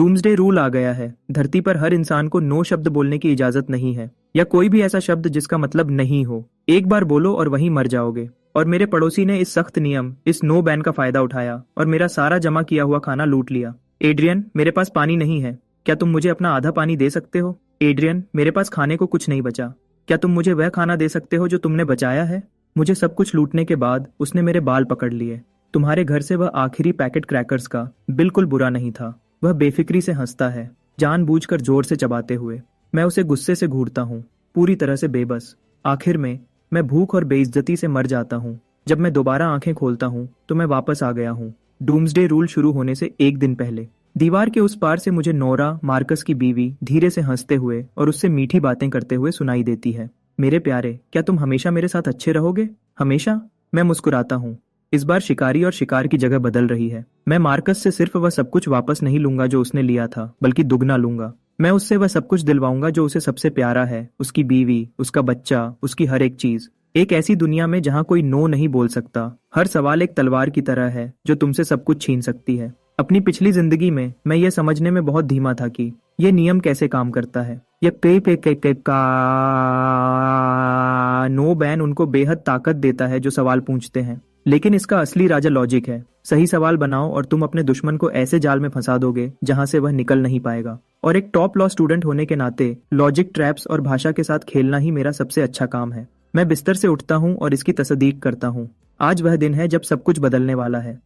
Doomsday rule आ गया है। धरती पर हर इंसान को नो शब्द बोलने की इजाजत नहीं है, या कोई भी ऐसा शब्द जिसका मतलब नहीं हो। एक बार बोलो और वहीं मर जाओगे। और मेरे पड़ोसी ने इस सख्त नियम, इस नो बैन का फायदा उठाया और मेरा सारा जमा किया हुआ खाना लूट लिया। एड्रियन, मेरे पास पानी नहीं है, क्या तुम मुझे अपना आधा पानी दे सकते हो? एड्रियन, मेरे पास खाने को कुछ नहीं बचा, क्या तुम मुझे वह खाना दे सकते हो जो तुमने बचाया है? मुझे सब कुछ लूटने के बाद उसने मेरे बाल पकड़ लिए। तुम्हारे घर से वह आखिरी पैकेट क्रैकर्स का बिल्कुल बुरा नहीं था। वह बेफिक्री से हंसता है, जानबूझकर जोर से चबाते हुए। मैं उसे गुस्से से घूरता हूँ, पूरी तरह से बेबस। आखिर में मैं भूख और बेइज्जती से मर जाता हूँ। जब मैं दोबारा आंखें खोलता हूँ तो मैं वापस आ गया हूँ, डूम्सडे रूल शुरू होने से एक दिन पहले। दीवार के उस पार से मुझे नोरा, मार्कस की बीवी, धीरे से हंसते हुए और उससे मीठी बातें करते हुए सुनाई देती है। मेरे प्यारे, क्या तुम हमेशा मेरे साथ अच्छे रहोगे? हमेशा? मैं मुस्कुराता हूँ। इस बार शिकारी और शिकार की जगह बदल रही है। मैं मार्कस से सिर्फ वह सब कुछ वापस नहीं लूंगा जो उसने लिया था, बल्कि दुगना लूंगा। मैं उससे वह सब कुछ दिलवाऊंगा जो उसे सबसे प्यारा है, उसकी बीवी, उसका बच्चा, उसकी हर एक चीज। एक ऐसी दुनिया में जहाँ कोई नो नहीं बोल सकता। हर सवाल एक तलवार की तरह है जो तुमसे सब कुछ छीन सकती है। अपनी पिछली जिंदगी में मैं ये समझने में बहुत धीमा था कि ये नियम कैसे काम करता है। ये पे का नो बैन उनको बेहद ताकत देता है जो सवाल पूछते हैं। लेकिन इसका असली राजा लॉजिक है। सही सवाल बनाओ और तुम अपने दुश्मन को ऐसे जाल में फंसा दोगे जहां से वह निकल नहीं पाएगा। और एक टॉप लॉ स्टूडेंट होने के नाते लॉजिक, ट्रैप्स और भाषा के साथ खेलना ही मेरा सबसे अच्छा काम है। मैं बिस्तर से उठता हूँ और इसकी तस्दीक करता हूँ। आज वह दिन है जब सब कुछ बदलने वाला है।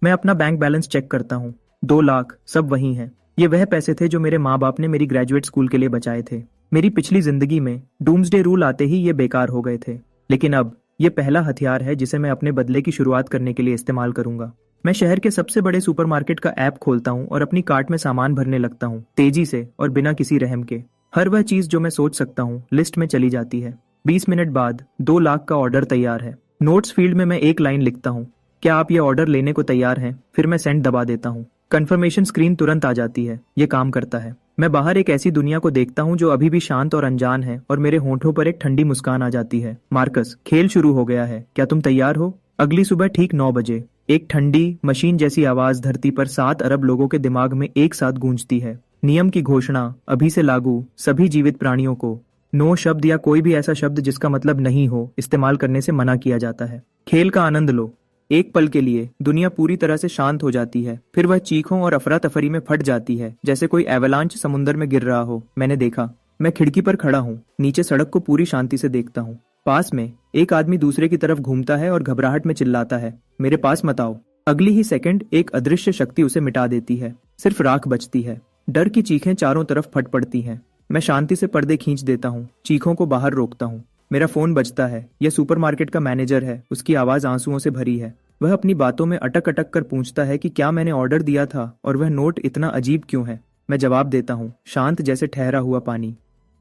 मैं अपना बैंक बैलेंस चेक करता हूँ। 2 लाख, सब वही हैं। ये वह पैसे थे जो मेरे माँ बाप ने मेरी ग्रेजुएट स्कूल के लिए बचाए थे। मेरी पिछली जिंदगी में डूम्सडे रूल आते ही ये बेकार हो गए थे, लेकिन अब ये पहला हथियार है जिसे मैं अपने बदले की शुरुआत करने के लिए इस्तेमाल करूंगा। मैं शहर के सबसे बड़े सुपरमार्केट का ऐप खोलता हूँ और अपनी कार्ट में सामान भरने लगता हूँ, तेजी से और बिना किसी रहम के। हर वह चीज जो मैं सोच सकता हूँ लिस्ट में चली जाती है। 20 मिनट बाद 2 लाख का ऑर्डर तैयार है। नोट्स फील्ड में मैं एक लाइन लिखता हूँ, क्या आप ये ऑर्डर लेने को तैयार हैं? फिर मैं सेंड दबा देता हूँ। कंफर्मेशन स्क्रीन तुरंत आ जाती है। ये काम करता है। मैं बाहर एक ऐसी दुनिया को देखता हूँ जो अभी भी शांत और अनजान है, और मेरे होंठों पर एक ठंडी मुस्कान आ जाती है। मार्कस, खेल शुरू हो गया है, क्या तुम तैयार हो? अगली सुबह ठीक 9 बजे एक ठंडी मशीन जैसी आवाज धरती पर 7 अरब लोगों के दिमाग में एक साथ गूंजती है। नियम की घोषणा अभी से लागू। सभी जीवित प्राणियों को नो शब्द या कोई भी ऐसा शब्द जिसका मतलब नहीं हो इस्तेमाल करने से मना किया जाता है। खेल का आनंद लो। एक पल के लिए दुनिया पूरी तरह से शांत हो जाती है, फिर वह चीखों और अफरा तफरी में फट जाती है, जैसे कोई एवलांच समुद्र में गिर रहा हो। मैंने देखा। मैं खिड़की पर खड़ा हूँ, नीचे सड़क को पूरी शांति से देखता हूँ। पास में एक आदमी दूसरे की तरफ घूमता है और घबराहट में चिल्लाता है, मेरे पास मत आओ। अगली ही सेकंड एक अदृश्य शक्ति उसे मिटा देती है। सिर्फ राख बचती है। डर की चीखें चारों तरफ फट पड़ती हैं। मैं शांति से पर्दे खींच देता हूँ, चीखों को बाहर रोकता हूँ। मेरा फोन बजता है। यह सुपरमार्केट का मैनेजर है। उसकी आवाज आंसुओं से भरी है। वह अपनी बातों में अटक अटक कर पूछता है कि क्या मैंने ऑर्डर दिया था और वह नोट इतना अजीब क्यों है। मैं जवाब देता हूँ, शांत जैसे ठहरा हुआ पानी,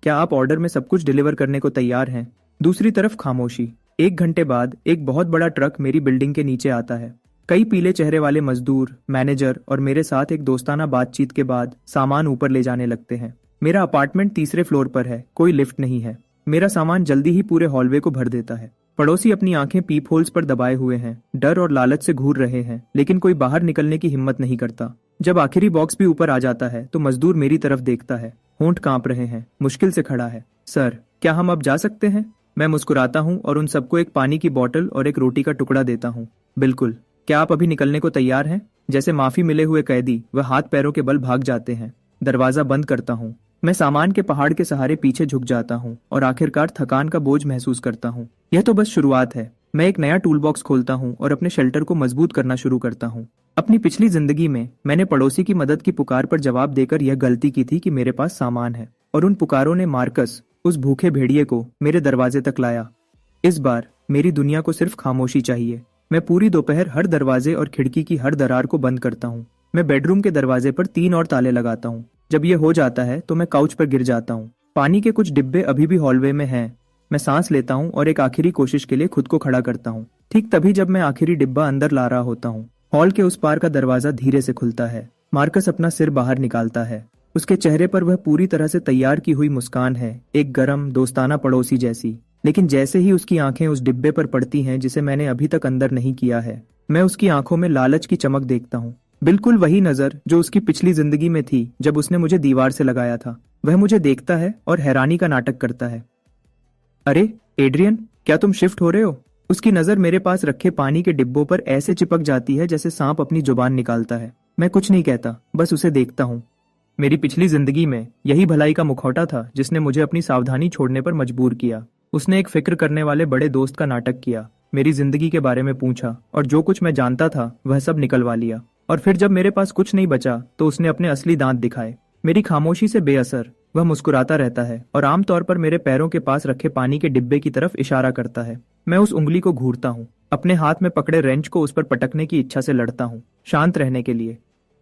क्या आप ऑर्डर में सब कुछ डिलीवर करने को तैयार हैं? दूसरी तरफ खामोशी। 1 घंटे बाद एक बहुत बड़ा ट्रक मेरी बिल्डिंग के नीचे आता है। कई पीले चेहरे वाले मजदूर, मैनेजर और मेरे साथ एक दोस्ताना बातचीत के बाद सामान ऊपर ले जाने लगते हैं। मेरा अपार्टमेंट तीसरे फ्लोर पर है, कोई लिफ्ट नहीं है। मेरा सामान जल्दी ही पूरे हॉलवे को भर देता है। पड़ोसी अपनी आंखें पीप होल्स पर दबाए हुए हैं, डर और लालच से घूर रहे हैं, लेकिन कोई बाहर निकलने की हिम्मत नहीं करता। जब आखिरी बॉक्स भी ऊपर आ जाता है तो मजदूर मेरी तरफ देखता है, होंठ कांप रहे हैं, मुश्किल से खड़ा है। सर, क्या हम अब जा सकते हैं? मैं मुस्कुराता हूँ और उन सबको एक पानी की बोतल और एक रोटी का टुकड़ा देता हूँ। बिल्कुल, क्या आप अभी निकलने को तैयार हैं? जैसे माफी मिले हुए कैदी वह हाथ पैरों के बल भाग जाते हैं। दरवाजा बंद करता हूँ। मैं सामान के पहाड़ के सहारे पीछे झुक जाता हूँ और आखिरकार थकान का बोझ महसूस करता हूँ। यह तो बस शुरुआत है। मैं एक नया टूल बॉक्स खोलता हूँ और अपने शेल्टर को मजबूत करना शुरू करता हूँ। अपनी पिछली जिंदगी में मैंने पड़ोसी की मदद की पुकार पर जवाब देकर यह गलती की थी कि मेरे पास सामान है, और उन पुकारों ने मार्कस, उस भूखे भेड़िए को मेरे दरवाजे तक लाया। इस बार मेरी दुनिया को सिर्फ खामोशी चाहिए। मैं पूरी दोपहर हर दरवाजे और खिड़की की हर दरार को बंद करता हूँ। मैं बेडरूम के दरवाजे पर 3 और ताले लगाता हूँ। जब यह हो जाता है तो मैं काउच पर गिर जाता हूँ। पानी के कुछ डिब्बे अभी भी हॉलवे में हैं। मैं सांस लेता हूँ और एक आखिरी कोशिश के लिए खुद को खड़ा करता हूँ। ठीक तभी जब मैं आखिरी डिब्बा अंदर ला रहा होता हूँ, हॉल के उस पार का दरवाजा धीरे से खुलता है। मार्कस अपना सिर बाहर निकालता है। उसके चेहरे पर वह पूरी तरह से तैयार की हुई मुस्कान है, एक गरम दोस्ताना पड़ोसी जैसी। लेकिन जैसे ही उसकी आंखें उस डिब्बे पर पड़ती हैं जिसे मैंने अभी तक अंदर नहीं किया है, मैं उसकी आंखों में लालच की चमक देखता हूँ। बिल्कुल वही नजर जो उसकी पिछली जिंदगी में थी जब उसने मुझे दीवार से लगाया था। वह मुझे देखता है और हैरानी का नाटक करता है। अरे एड्रियन, क्या तुम शिफ्ट हो रहे हो? उसकी नजर मेरे पास रखे पानी के डिब्बों पर ऐसे चिपक जाती है जैसे सांप अपनी जुबान निकालता है। मैं कुछ नहीं कहता, बस उसे देखता हूँ। मेरी पिछली जिंदगी में यही भलाई का मुखौटा था जिसने मुझे अपनी सावधानी छोड़ने पर मजबूर किया। उसने एक फिक्र करने वाले बड़े दोस्त का नाटक किया, मेरी जिंदगी के बारे में पूछा और जो कुछ मैं जानता था वह सब निकलवा लिया। और फिर जब मेरे पास कुछ नहीं बचा तो उसने अपने असली दांत दिखाए। मेरी खामोशी से बेअसर वह मुस्कुराता रहता है और आमतौर पर मेरे पैरों के पास रखे पानी के डिब्बे की तरफ इशारा करता है। मैं उस उंगली को घूरता हूँ, अपने हाथ में पकड़े रेंच को उस पर पटकने की इच्छा से लड़ता हूँ, शांत रहने के लिए।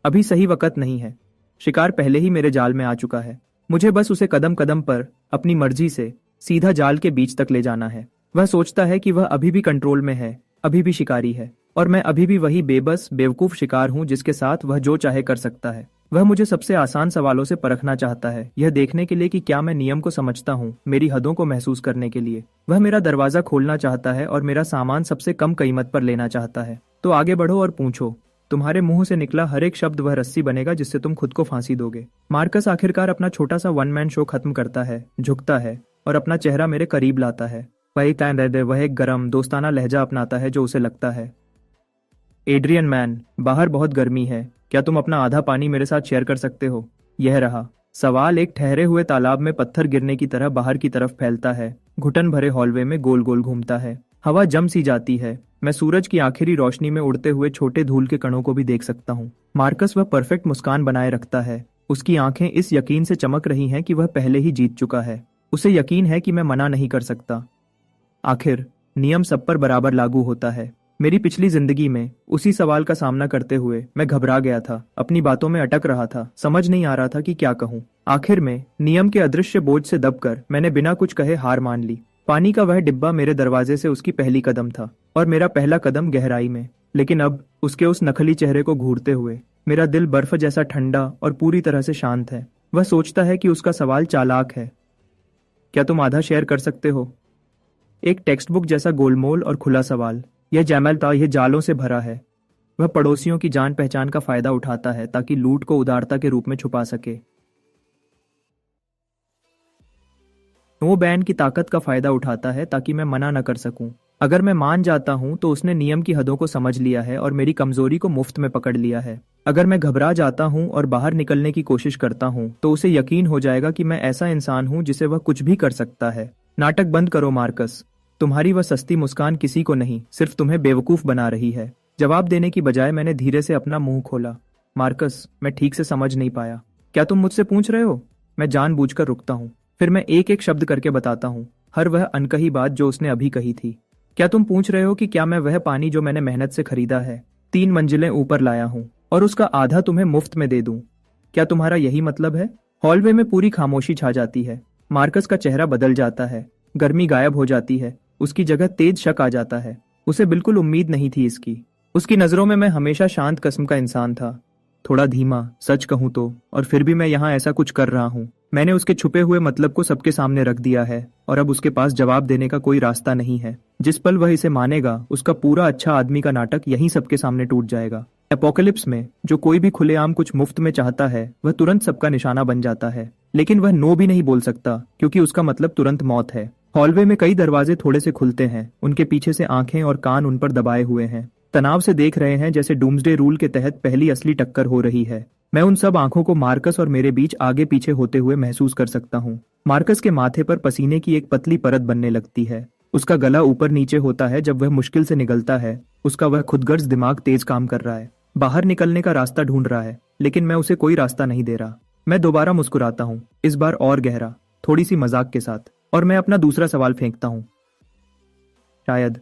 अभी सही वक्त नहीं है। शिकार पहले ही मेरे जाल में आ चुका है। मुझे बस उसे कदम कदम पर अपनी मर्जी से सीधा जाल के बीच तक ले जाना है। वह सोचता है कि वह अभी भी कंट्रोल में है, अभी भी शिकारी है, और मैं अभी भी वही बेबस बेवकूफ शिकार हूँ जिसके साथ वह जो चाहे कर सकता है। वह मुझे सबसे आसान सवालों से परखना चाहता है, यह देखने के लिए कि क्या मैं नियम को समझता हूँ, मेरी हदों को महसूस करने के लिए। वह मेरा दरवाजा खोलना चाहता है और मेरा सामान सबसे कम कीमत पर लेना चाहता है। तो आगे बढ़ो और पूछो। तुम्हारे मुंह से निकला हर एक शब्द वह रस्सी बनेगा जिससे तुम खुद को फांसी दोगे। मार्कस आखिरकार अपना छोटा सा वन मैन शो खत्म करता है, झुकता है और अपना चेहरा मेरे करीब लाता है। वह एक गरम दोस्ताना लहजा अपनाता है जो उसे लगता है। एड्रियन मैन, बाहर बहुत गर्मी है, क्या तुम अपना आधा पानी मेरे साथ शेयर कर सकते हो? यह रहा सवाल। एक ठहरे हुए तालाब में पत्थर गिरने की तरह बाहर की तरफ फैलता है, घुटन भरे हॉलवे में गोल गोल घूमता है। हवा जम सी जाती है। मैं सूरज की आखिरी रोशनी में उड़ते हुए छोटे धूल के कणों को भी देख सकता हूँ। मार्कस वह परफेक्ट मुस्कान बनाए रखता है। उसकी आंखें इस यकीन से चमक रही हैं कि वह पहले ही जीत चुका है। उसे यकीन है कि मैं मना नहीं कर सकता। आखिर नियम सब पर बराबर लागू होता है। मेरी पिछली जिंदगी में उसी सवाल का सामना करते हुए मैं घबरा गया था, अपनी बातों में अटक रहा था, समझ नहीं आ रहा था कि क्या कहूँ। आखिर में नियम के अदृश्य बोझ से दबकर मैंने बिना कुछ कहे हार मान ली। पानी का वह डिब्बा मेरे दरवाजे से उसकी पहली कदम था और मेरा पहला कदम गहराई में। लेकिन अब उसके उस नकली चेहरे को घूरते हुए मेरा दिल बर्फ जैसा ठंडा और पूरी तरह से शांत है। वह सोचता है कि उसका सवाल चालाक है। क्या तुम आधा शेयर कर सकते हो? एक टेक्स्ट बुक जैसा गोलमोल और खुला सवाल। यह जैमल था, यह जालों से भरा है। वह पड़ोसियों की जान पहचान का फायदा उठाता है ताकि लूट को उदारता के रूप में छुपा सके। नो बैन की ताकत का फायदा उठाता है ताकि मैं मना न कर सकूं। अगर मैं मान जाता हूं तो उसने नियम की हदों को समझ लिया है और मेरी कमजोरी को मुफ्त में पकड़ लिया है। अगर मैं घबरा जाता हूं और बाहर निकलने की कोशिश करता हूं तो उसे यकीन हो जाएगा कि मैं ऐसा इंसान हूं जिसे वह कुछ भी कर सकता है। नाटक बंद करो मार्कस। तुम्हारी वह सस्ती मुस्कान किसी को नहीं, सिर्फ तुम्हें बेवकूफ बना रही है। जवाब देने की बजाय मैंने धीरे से अपना मुंह खोला। मार्कस, मैं ठीक से समझ नहीं पाया। क्या तुम मुझसे पूछ रहे हो? मैं जानबूझकर रुकता हूँ, फिर मैं एक एक शब्द करके बताता हूँ, हर वह अनकही बात जो उसने अभी कही थी। क्या तुम पूछ रहे हो कि क्या मैं वह पानी जो मैंने मेहनत से खरीदा है, 3 मंजिलें ऊपर लाया हूँ और उसका आधा तुम्हें मुफ्त में दे दूं? क्या तुम्हारा यही मतलब है? हॉलवे में पूरी खामोशी छा जाती है। मार्कस का चेहरा बदल जाता है, गर्मी गायब हो जाती है, उसकी जगह तेज शक आ जाता है। उसे बिल्कुल उम्मीद नहीं थी इसकी। उसकी नजरों में मैं हमेशा शांत किस्म का इंसान था, थोड़ा धीमा सच कहूं तो, और फिर भी मैं यहाँ ऐसा कुछ कर रहा हूँ। मैंने उसके छुपे हुए मतलब को सबके सामने रख दिया है और अब उसके पास जवाब देने का कोई रास्ता नहीं है। जिस पल वह इसे मानेगा उसका पूरा अच्छा आदमी का नाटक यहीं सबके सामने टूट जाएगा। एपोकलिप्स में जो कोई भी खुलेआम कुछ मुफ्त में चाहता है वह तुरंत सबका निशाना बन जाता है, लेकिन वह नो भी नहीं बोल सकता क्योंकि उसका मतलब तुरंत मौत है। हॉलवे में कई दरवाजे थोड़े से खुलते हैं, उनके पीछे से आंखें और कान उन पर दबाए हुए हैं, तनाव से देख रहे हैं जैसे डूम्सडे रूल के तहत पहली असली टक्कर हो रही है। मैं उन सब आंखों को मार्कस और मेरे बीच आगे पीछे होते हुए महसूस कर सकता हूँ। मार्कस के माथे पर पसीने की एक पतली परत बनने लगती है। उसका गला ऊपर नीचे होता है जब वह मुश्किल से निगलता है। उसका वह खुदगर्ज दिमाग तेज काम कर रहा है, बाहर निकलने का रास्ता ढूंढ रहा है, लेकिन मैं उसे कोई रास्ता नहीं दे रहा। मैं दोबारा मुस्कुराता हूँ, इस बार और गहरा, थोड़ी सी मजाक के साथ, और मैं अपना दूसरा सवाल फेंकता हूँ। शायद।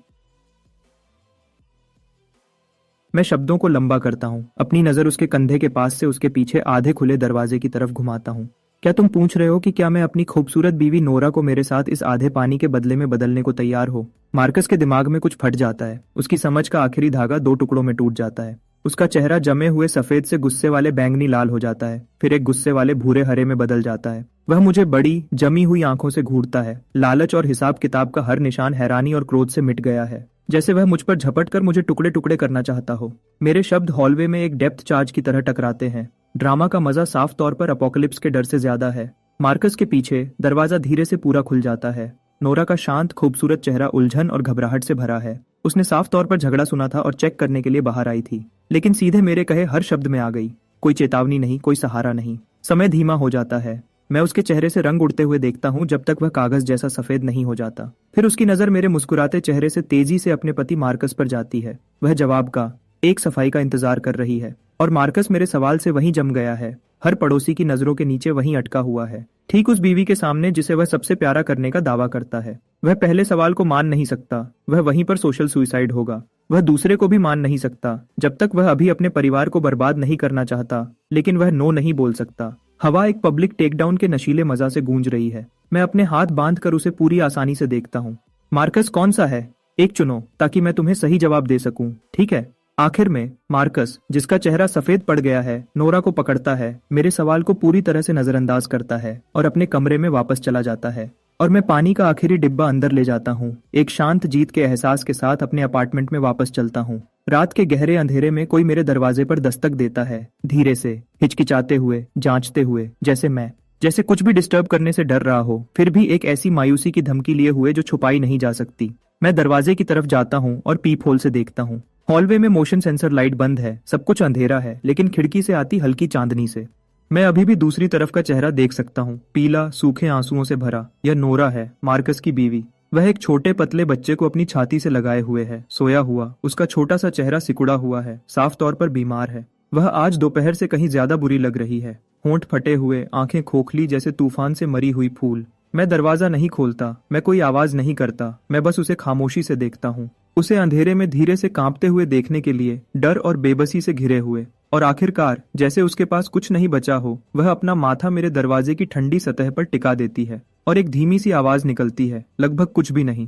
मैं शब्दों को लंबा करता हूँ, अपनी नजर उसके कंधे के पास से उसके पीछे आधे खुले दरवाजे की तरफ घुमाता हूँ। क्या तुम पूछ रहे हो कि क्या मैं अपनी खूबसूरत बीवी नोरा को मेरे साथ इस आधे पानी के बदले में बदलने को तैयार हो? मार्कस के दिमाग में कुछ फट जाता है। उसकी समझ का आखिरी धागा 2 टुकड़ों में टूट जाता है। उसका चेहरा जमे हुए सफेद से गुस्से वाले बैंगनी लाल हो जाता है, फिर एक गुस्से वाले भूरे हरे में बदल जाता है। वह मुझे बड़ी जमी हुई आंखों से घूरता है। लालच और हिसाब किताब का हर निशान हैरानी और क्रोध से मिट गया है। जैसे वह मुझ पर झपट कर मुझे टुकड़े टुकड़े करना चाहता हो। मेरे शब्द हॉलवे में एक डेप्थ चार्ज की तरह टकराते हैं। ड्रामा का मजा साफ तौर पर अपोकलिप्स के डर से ज्यादा है। मार्कस के पीछे दरवाजा धीरे से पूरा खुल जाता है। नोरा का शांत खूबसूरत चेहरा उलझन और घबराहट से भरा है। उसने साफ तौर पर झगड़ा सुना था और चेक करने के लिए बाहर आई थी, लेकिन सीधे मेरे कहे हर शब्द में आ गई। कोई चेतावनी नहीं, कोई सहारा नहीं। समय धीमा हो जाता है। मैं उसके चेहरे से रंग उड़ते हुए देखता हूँ जब तक वह कागज जैसा सफेद नहीं हो जाता। फिर उसकी नजर मेरे मुस्कुराते चेहरे से तेजी से अपने पति मार्कस पर जाती है। वह जवाब का, एक सफाई का इंतजार कर रही है, और मार्कस मेरे सवाल से वहीं जम गया है। हर पड़ोसी की नजरों के नीचे वहीं अटका हुआ है, ठीक उस बीवी के सामने जिसे वह सबसे प्यारा करने का दावा करता है। वह पहले सवाल को मान नहीं सकता, वह वहीं पर सोशल सुसाइड होगा। वह दूसरे को भी मान नहीं सकता जब तक वह अभी अपने परिवार को बर्बाद नहीं करना चाहता, लेकिन वह नो नहीं बोल सकता। हवा एक पब्लिक टेकडाउन के नशीले मजा से गूंज रही है। मैं अपने हाथ बांध कर उसे पूरी आसानी से देखता हूँ। मार्कस कौन सा है? एक चुनो ताकि मैं तुम्हें सही जवाब दे सकूं, ठीक है? आखिर में मार्कस, जिसका चेहरा सफेद पड़ गया है, नोरा को पकड़ता है, मेरे सवाल को पूरी तरह से नजरअंदाज करता है और अपने कमरे में वापस चला जाता है। और मैं पानी का आखिरी डिब्बा अंदर ले जाता हूँ, एक शांत जीत के एहसास के साथ अपने अपार्टमेंट में वापस चलता हूँ। रात के गहरे अंधेरे में कोई मेरे दरवाजे पर दस्तक देता है, धीरे से, हिचकिचाते हुए, जांचते हुए, जैसे कुछ भी डिस्टर्ब करने से डर रहा हो, फिर भी एक ऐसी मायूसी की धमकी लिए हुए जो छुपाई नहीं जा सकती। मैं दरवाजे की तरफ जाता हूँ और पीप होल से देखता हूँ। हॉलवे में मोशन सेंसर लाइट बंद है, सब कुछ अंधेरा है, लेकिन खिड़की से आती हल्की चांदनी से मैं अभी भी दूसरी तरफ का चेहरा देख सकता हूँ, पीला, सूखे आंसुओं से भरा। यह नोरा है, मार्कस की बीवी। वह एक छोटे पतले बच्चे को अपनी छाती से लगाए हुए है, सोया हुआ। उसका छोटा सा चेहरा सिकुड़ा हुआ है, साफ तौर पर बीमार है। वह आज दोपहर से कहीं ज्यादा बुरी लग रही है, होंठ फटे हुए, आंखें खोखली जैसे तूफान से मरी हुई फूल। मैं दरवाजा नहीं खोलता, मैं कोई आवाज नहीं करता, मैं बस उसे खामोशी से देखता हूँ, उसे अंधेरे में धीरे से कांपते हुए देखने के लिए, डर और बेबसी से घिरे हुए। और आखिरकार, जैसे उसके पास कुछ नहीं बचा हो, वह अपना माथा मेरे दरवाजे की ठंडी सतह पर टिका देती है और एक धीमी सी आवाज निकलती है, लगभग कुछ भी नहीं,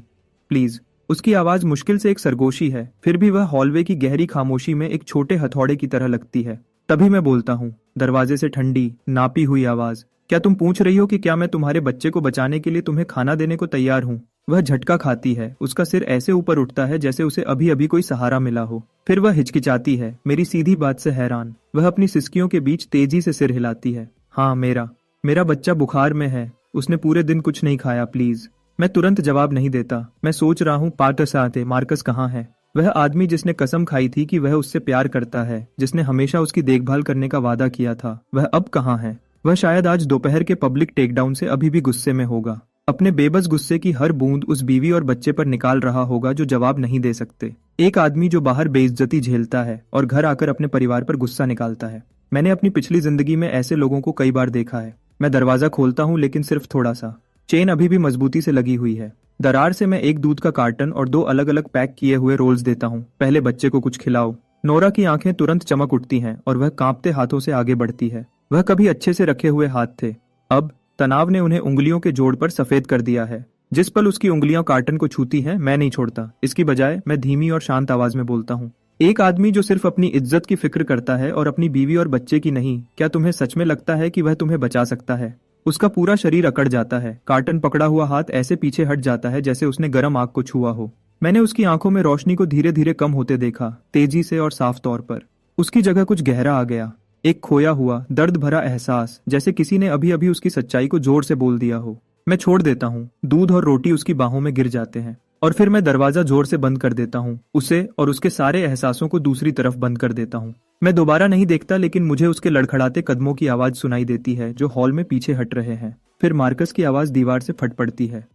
प्लीज। उसकी आवाज मुश्किल से एक सरगोशी है, फिर भी वह हॉलवे की गहरी खामोशी में एक छोटे हथौड़े की तरह लगती है। तभी मैं बोलता हूँ, दरवाजे से ठंडी, नापी हुई आवाज, क्या तुम पूछ रही हो कि क्या मैं तुम्हारे बच्चे को बचाने के लिए तुम्हें खाना देने को तैयार हूँ? वह झटका खाती है, उसका सिर ऐसे ऊपर उठता है जैसे उसे अभी अभी कोई सहारा मिला हो। फिर वह हिचकिचाती है, मेरी सीधी बात से हैरान। वह अपनी सिसकियों के बीच तेजी से सिर हिलाती है। हाँ, मेरा बच्चा बुखार में है, उसने पूरे दिन कुछ नहीं खाया, प्लीज। मैं तुरंत जवाब नहीं देता। मैं सोच रहा हूँ, पार्टसाते मार्कस कहाँ है? वह आदमी जिसने कसम खाई थी कि वह उससे प्यार करता है, जिसने हमेशा उसकी देखभाल करने का वादा किया था, वह अब कहाँ है? वह शायद आज दोपहर के पब्लिक टेकडाउन से अभी भी गुस्से में होगा, अपने बेबस गुस्से की हर बूंद उस बीवी और बच्चे पर निकाल रहा होगा जो जवाब नहीं दे सकते। एक आदमी जो बाहर बेइज्जती झेलता है और घर आकर अपने परिवार पर गुस्सा निकालता है। मैंने अपनी पिछली जिंदगी में ऐसे लोगों को कई बार देखा है। मैं दरवाजा खोलता हूँ, लेकिन सिर्फ थोड़ा सा। चेन अभी भी मजबूती से लगी हुई है। दरार से मैं एक दूध का कार्टन और 2 अलग अलग पैक किए हुए रोल्स देता हूँ। पहले बच्चे को कुछ खिलाओ। नोरा की आंखें तुरंत चमक उठती हैं और वह कांपते हाथों से आगे बढ़ती है। वह कभी अच्छे से रखे हुए हाथ थे, अब तनाव ने उन्हें उंगलियों के जोड़ पर सफेद कर दिया है। जिस पल उसकी उंगलियां कार्टन को छूती हैं, मैं नहीं छोड़ता। इसकी बजाय मैं धीमी और शांत आवाज में बोलता हूँ, एक आदमी जो सिर्फ अपनी इज्जत की फिक्र करता है और अपनी बीवी और बच्चे की नहीं, क्या तुम्हें सच में लगता है कि वह तुम्हें बचा सकता है? उसका पूरा शरीर अकड़ जाता है। कार्टन पकड़ा हुआ हाथ ऐसे पीछे हट जाता है जैसे उसने गर्म आग को छुआ हो। मैंने उसकी आंखों में रोशनी को धीरे धीरे कम होते देखा, तेजी से और साफ तौर पर। उसकी जगह कुछ गहरा आ गया, एक खोया हुआ, दर्द भरा एहसास, जैसे किसी ने अभी अभी उसकी सच्चाई को जोर से बोल दिया हो। मैं छोड़ देता हूँ। दूध और रोटी उसकी बाहों में गिर जाते हैं और फिर मैं दरवाजा जोर से बंद कर देता हूँ, उसे और उसके सारे एहसासों को दूसरी तरफ बंद कर देता हूँ। मैं दोबारा नहीं देखता, लेकिन मुझे उसके लड़खड़ाते कदमों की आवाज सुनाई देती है जो हॉल में पीछे हट रहे हैं। फिर मार्कस की आवाज दीवार से फट पड़ती है,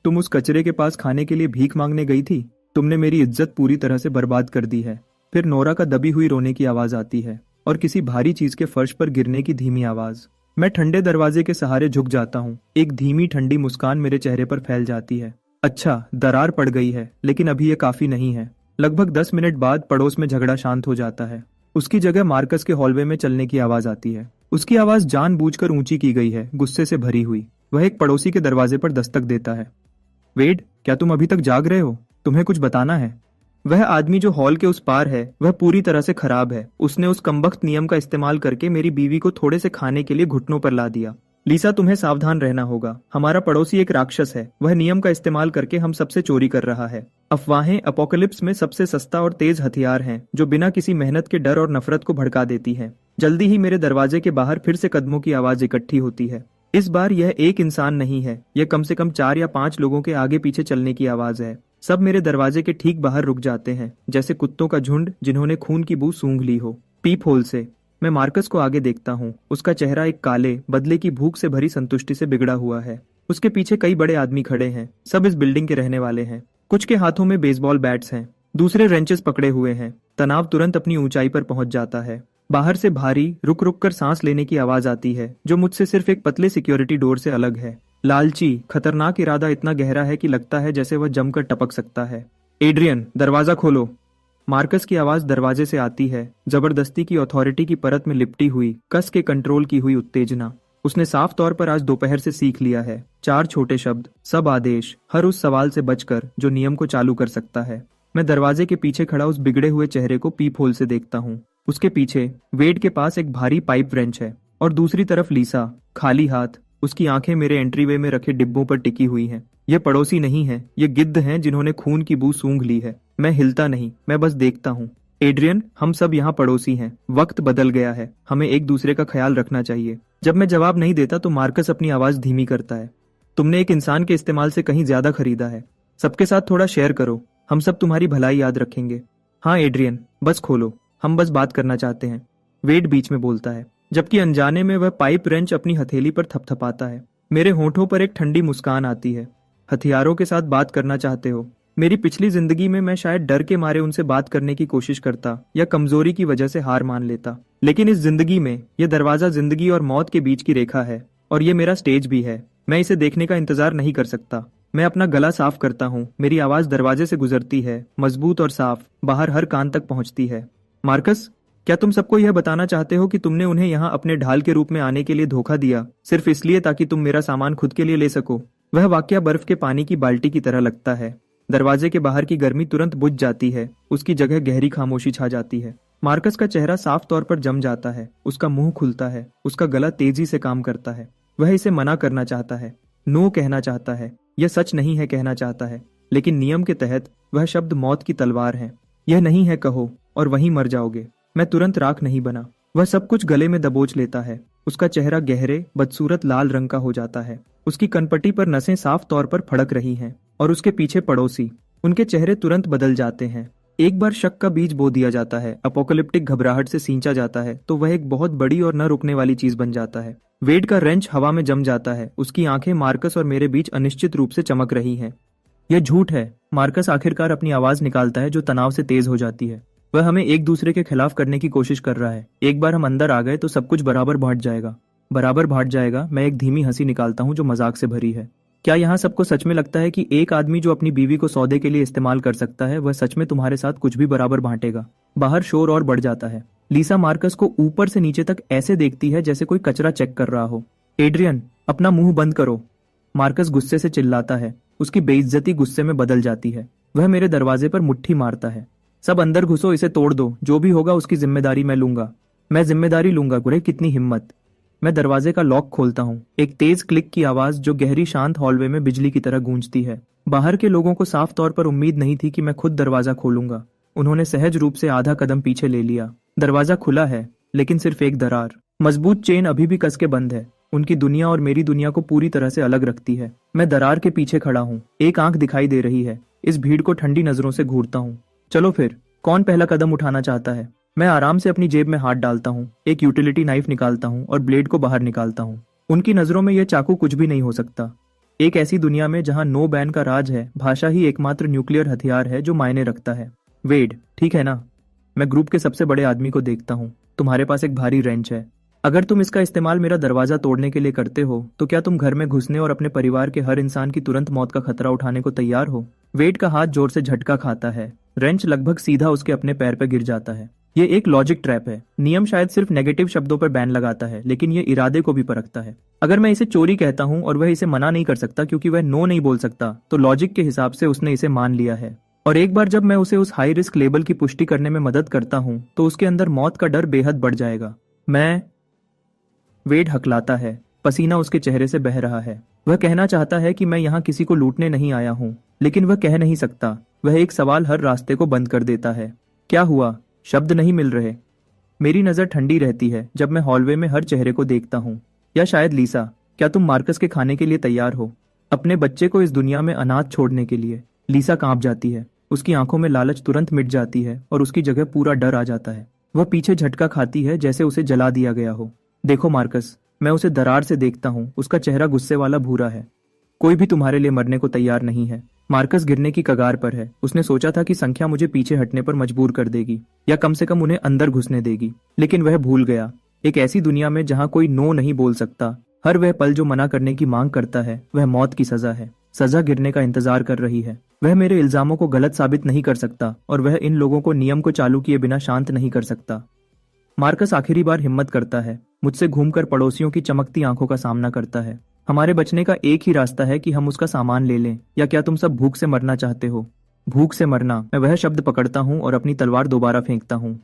तुम उस कचरे के पास खाने के लिए भीख मांगने गई थी? तुमने मेरी इज्जत पूरी तरह से बर्बाद कर दी है। फिर नोरा का दबी हुई रोने की आवाज आती है और किसी भारी चीज के फर्श पर गिरने की धीमी आवाज। मैं ठंडे दरवाजे के सहारे झुक जाता हूँ। एक धीमी ठंडी मुस्कान मेरे चेहरे पर फैल जाती है। अच्छा, दरार पड़ गई है, लेकिन अभी ये काफी नहीं है। लगभग 10 मिनट बाद पड़ोस में झगड़ा शांत हो जाता है। उसकी जगह मार्कस के हॉलवे में चलने की आवाज आती है। उसकी आवाज जानबूझकर ऊंची की गई है, गुस्से से भरी हुई। वह एक पड़ोसी के दरवाजे पर दस्तक देता है। वेड, क्या तुम अभी तक जाग रहे हो? तुम्हें कुछ बताना है। वह आदमी जो हॉल के उस पार है, वह पूरी तरह से खराब है। उसने उस कमबख्त नियम का इस्तेमाल करके मेरी बीवी को थोड़े से खाने के लिए घुटनों पर ला दिया। लीसा, तुम्हें सावधान रहना होगा। हमारा पड़ोसी एक राक्षस है। वह नियम का इस्तेमाल करके हम सबसे चोरी कर रहा है। अफवाहें अपोकलिप्स में सबसे सस्ता और तेज हथियार हैं जो बिना किसी मेहनत के डर और नफरत को भड़का देती है। जल्दी ही मेरे दरवाजे के बाहर फिर से कदमों की आवाज इकट्ठी होती है। इस बार यह एक इंसान नहीं है, यह कम से कम 4 या 5 लोगों के आगे पीछे चलने की आवाज है। सब मेरे दरवाजे के ठीक बाहर रुक जाते हैं, जैसे कुत्तों का झुंड जिन्होंने खून की बू सूंघ ली हो। पीप होल से मैं मार्कस को आगे देखता हूँ। उसका चेहरा एक काले बदले की भूख से भरी संतुष्टि से बिगड़ा हुआ है। उसके पीछे कई बड़े आदमी खड़े हैं। सब इस बिल्डिंग के रहने वाले हैं। कुछ के हाथों में बेसबॉल बैट्स हैं, दूसरे रेंचेस पकड़े हुए हैं। तनाव तुरंत अपनी ऊंचाई पर पहुंच जाता है। बाहर से भारी रुक रुक कर सांस लेने की आवाज आती है, जो मुझसे सिर्फ एक पतले सिक्योरिटी डोर से अलग है। लालची खतरनाक इरादा इतना गहरा है कि लगता है जैसे वह जमकर टपक सकता है। एड्रियन, दरवाजा खोलो। मार्कस की आवाज दरवाजे से आती है, जबरदस्ती की अथॉरिटी की परत में लिपटी हुई, कस के कंट्रोल की हुई उत्तेजना। उसने साफ तौर पर आज दोपहर से सीख लिया है। 4 छोटे शब्द, सब आदेश, हर उस सवाल से बचकर जो नियम को चालू कर सकता है। मैं दरवाजे के पीछे खड़ा उस बिगड़े हुए चेहरे को पीप होल से देखता हूँ। उसके पीछे वेड के पास एक भारी पाइप व्रेंच है और दूसरी तरफ लीसा, खाली हाथ। उसकी आंखें मेरे एंट्रीवे में रखे डिब्बों पर टिकी हुई हैं। ये पड़ोसी नहीं है, ये गिद्ध हैं जिन्होंने खून की बू सूंघ ली है। मैं हिलता नहीं, मैं बस देखता हूँ। एड्रियन, हम सब यहाँ पड़ोसी हैं। वक्त बदल गया है, हमें एक दूसरे का ख्याल रखना चाहिए। जब मैं जवाब नहीं देता तो मार्कस अपनी आवाज धीमी करता है। तुमने एक इंसान के इस्तेमाल से कहीं ज्यादा खरीदा है। सबके साथ थोड़ा शेयर करो, हम सब तुम्हारी भलाई याद रखेंगे। हाँ एड्रियन, बस खोलो, हम बस बात करना चाहते हैं। वेड बीच में बोलता है, जबकि अनजाने में वह पाइप रेंच अपनी हथेली पर थपथपाता है। मेरे होठों पर एक ठंडी मुस्कान आती है। हथियारों के साथ बात करना चाहते हो? मेरी पिछली जिंदगी में मैं शायद डर के मारे उनसे बात करने की कोशिश करता या कमजोरी की वजह से हार मान लेता, लेकिन इस जिंदगी में यह दरवाजा जिंदगी और मौत के बीच की रेखा है और ये मेरा स्टेज भी है। मैं इसे देखने का इंतजार नहीं कर सकता। मैं अपना गला साफ करता हूँ। मेरी आवाज दरवाजे से गुजरती है, मजबूत और साफ, बाहर हर कान तक पहुंचती है। मार्कस, क्या तुम सबको यह बताना चाहते हो कि तुमने उन्हें यहाँ अपने ढाल के रूप में आने के लिए धोखा दिया, सिर्फ इसलिए ताकि तुम मेरा सामान खुद के लिए ले सको? वह वाकया बर्फ के पानी की बाल्टी की तरह लगता है। दरवाजे के बाहर की गर्मी तुरंत बुझ जाती है, उसकी जगह गहरी खामोशी छा जाती है। मार्कस का चेहरा साफ तौर पर जम जाता है, उसका मुंह खुलता है, उसका गला तेजी से काम करता है। वह इसे मना करना चाहता है, नो कहना चाहता है, यह सच नहीं है कहना चाहता है, लेकिन नियम के तहत वह शब्द मौत की तलवार है। यह नहीं है कहो और वहीं मर जाओगे। मैं तुरंत राख नहीं बना। वह सब कुछ गले में दबोच लेता है। उसका चेहरा गहरे बदसूरत लाल रंग का हो जाता है। उसकी कनपटी पर नसें साफ तौर पर फड़क रही हैं और उसके पीछे पड़ोसी, उनके चेहरे तुरंत बदल जाते हैं। एक बार शक का बीज बो दिया जाता है, अपोकलिप्टिक घबराहट से सींचा जाता है, तो वह एक बहुत बड़ी और न रुकने वाली चीज बन जाता है। वेड का रेंच हवा में जम जाता है। उसकी आंखें मार्कस और मेरे बीच अनिश्चित रूप से चमक रही हैं। यह झूठ है। मार्कस आखिरकार अपनी आवाज निकालता है, जो तनाव से तेज हो जाती है। वह हमें एक दूसरे के खिलाफ करने की कोशिश कर रहा है। एक बार हम अंदर आ गए तो सब कुछ बराबर बांट जाएगा। बराबर बांट जाएगा। मैं एक धीमी हंसी निकालता हूँ जो मजाक से भरी है। क्या यहाँ सबको सच में लगता है कि एक आदमी जो अपनी बीवी को सौदे के लिए इस्तेमाल कर सकता है, वह सच में तुम्हारे साथ कुछ भी बराबर बांटेगा? बाहर शोर और बढ़ जाता है। लीसा मार्कस को ऊपर से नीचे तक ऐसे देखती है जैसे कोई कचरा चेक कर रहा हो। एड्रियन, अपना मुंह बंद करो। मार्कस गुस्से से चिल्लाता है। उसकी बेइज्जती गुस्से में बदल जाती है। वह मेरे दरवाजे पर मुट्ठी मारता है। सब अंदर घुसो, इसे तोड़ दो। जो भी होगा उसकी जिम्मेदारी मैं लूंगा। मैं जिम्मेदारी लूंगा? गुरे, कितनी हिम्मत! मैं दरवाजे का लॉक खोलता हूँ। एक तेज क्लिक की आवाज जो गहरी शांत हॉलवे में बिजली की तरह गूंजती है। बाहर के लोगों को साफ तौर पर उम्मीद नहीं थी कि मैं खुद दरवाजा खोलूंगा। उन्होंने सहज रूप से आधा कदम पीछे ले लिया। दरवाजा खुला है, लेकिन सिर्फ एक दरार। मजबूत चेन अभी भी कस के बंद है। उनकी दुनिया और मेरी दुनिया को पूरी तरह से अलग रखती है। मैं दरार के पीछे खड़ा हूँ। एक आंख दिखाई दे रही है। इस भीड़ को ठंडी नजरों से घूरता हूँ। चलो फिर, कौन पहला कदम उठाना चाहता है? मैं आराम से अपनी जेब में हाथ डालता हूँ, एक यूटिलिटी नाइफ निकालता हूँ और ब्लेड को बाहर निकालता हूँ। उनकी नजरों में यह चाकू कुछ भी नहीं हो सकता। एक ऐसी दुनिया में जहाँ नो बैन का राज है, भाषा ही एकमात्र न्यूक्लियर हथियार है जो मायने रखता है। वेड, ठीक है ना? मैं ग्रुप के सबसे बड़े आदमी को देखता हूँ। तुम्हारे पास एक भारी रेंच है। अगर तुम इसका इस्तेमाल मेरा दरवाजा तोड़ने के लिए करते हो, तो क्या तुम घर में घुसने और अपने परिवार के हर इंसान की तुरंत मौत का खतरा उठाने को तैयार हो? वेड का हाथ जोर से झटका खाता है। रेंच लगभग सीधा उसके अपने पैर पर गिर जाता है। ये एक लॉजिक ट्रैप है। नियम शायद सिर्फ नेगेटिव शब्दों पर बैन लगाता है, लेकिन ये इरादे को भी परखता है। अगर मैं इसे चोरी कहता हूँ और वह इसे मना नहीं कर सकता क्योंकि वह नो नहीं बोल सकता, तो लॉजिक के हिसाब से उसने इसे मान लिया है। और एक बार जब मैं उसे उस हाई रिस्क लेबल की पुष्टि करने में मदद करता हूँ, तो उसके अंदर मौत का डर बेहद बढ़ जाएगा। मैं वेड हकलाता है, पसीना उसके चेहरे से बह रहा है। वह कहना चाहता है कि मैं यहाँ किसी को लूटने नहीं आया हूँ, लेकिन वह कह नहीं सकता। वह एक सवाल हर रास्ते को बंद कर देता है। क्या हुआ? शब्द नहीं मिल रहे। मेरी नजर ठंडी रहती है जब मैं हॉलवे में हर चेहरे को देखता हूँ। या शायद लीसा, क्या तुम मार्कस के खाने के लिए तैयार हो? अपने बच्चे को इस दुनिया में अनाथ छोड़ने के लिए। लीसा कांप जाती है। उसकी आंखों में लालच तुरंत मिट जाती है और उसकी जगह पूरा डर आ जाता है। वह पीछे झटका खाती है जैसे उसे जला दिया गया हो। देखो मार्कस, मैं उसे दरार से देखता हूँ। उसका चेहरा गुस्से वाला भूरा है। कोई भी तुम्हारे लिए मरने को तैयार नहीं है। मार्कस गिरने की कगार पर है। उसने सोचा था कि संख्या मुझे पीछे हटने पर मजबूर कर देगी या कम से कम उन्हें अंदर घुसने देगी, लेकिन वह भूल गया। एक ऐसी दुनिया में जहाँ कोई नो नहीं बोल सकता, हर वह पल जो मना करने की मांग करता है वह मौत की सजा है। सजा गिरने का इंतजार कर रही है। वह मेरे इल्जामों को गलत साबित नहीं कर सकता और वह इन लोगों को नियम को चालू किए बिना शांत नहीं कर सकता। मार्कस आखिरी बार हिम्मत करता है। मुझसे घूमकर पड़ोसियों की चमकती आंखों का सामना करता है। हमारे बचने का एक ही रास्ता है कि हम उसका सामान ले लें, या क्या तुम सब भूख से मरना चाहते हो? भूख से मरना। मैं वह शब्द पकड़ता हूँ और अपनी तलवार दोबारा फेंकता हूँ।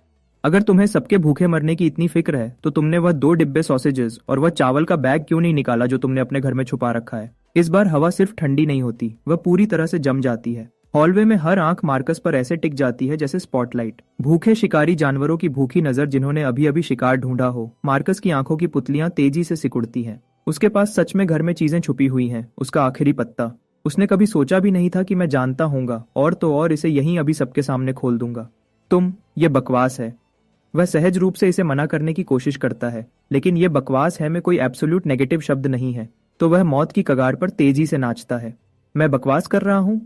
अगर तुम्हें सबके भूखे मरने की इतनी फिक्र है तो तुमने वह 2 डिब्बे सॉसेजेस और वह चावल का बैग क्यों नहीं निकाला जो तुमने अपने घर में छुपा रखा है? इस बार हवा सिर्फ ठंडी नहीं होती, वह पूरी तरह से जम जाती है। हॉलवे में हर आंख मार्कस पर ऐसे टिक जाती है जैसे स्पॉटलाइट। भूखे शिकारी जानवरों की भूखी नजर जिन्होंने अभी अभी शिकार ढूंढा हो। मार्कस की आंखों की पुतलियां तेजी से सिकुड़ती हैं। उसके पास सच में घर में चीजें छुपी हुई हैं। उसका आखिरी पत्ता। उसने कभी सोचा भी नहीं था कि मैं जानता हूंगा, और तो और इसे यहीं अभी सबके सामने खोल दूंगा। ये बकवास है। वह सहज रूप से इसे मना करने की कोशिश करता है, लेकिन ये बकवास है में कोई एब्सोल्यूट नेगेटिव शब्द नहीं है। तो वह मौत की कगार पर तेजी से नाचता है। मैं बकवास कर रहा हूँ?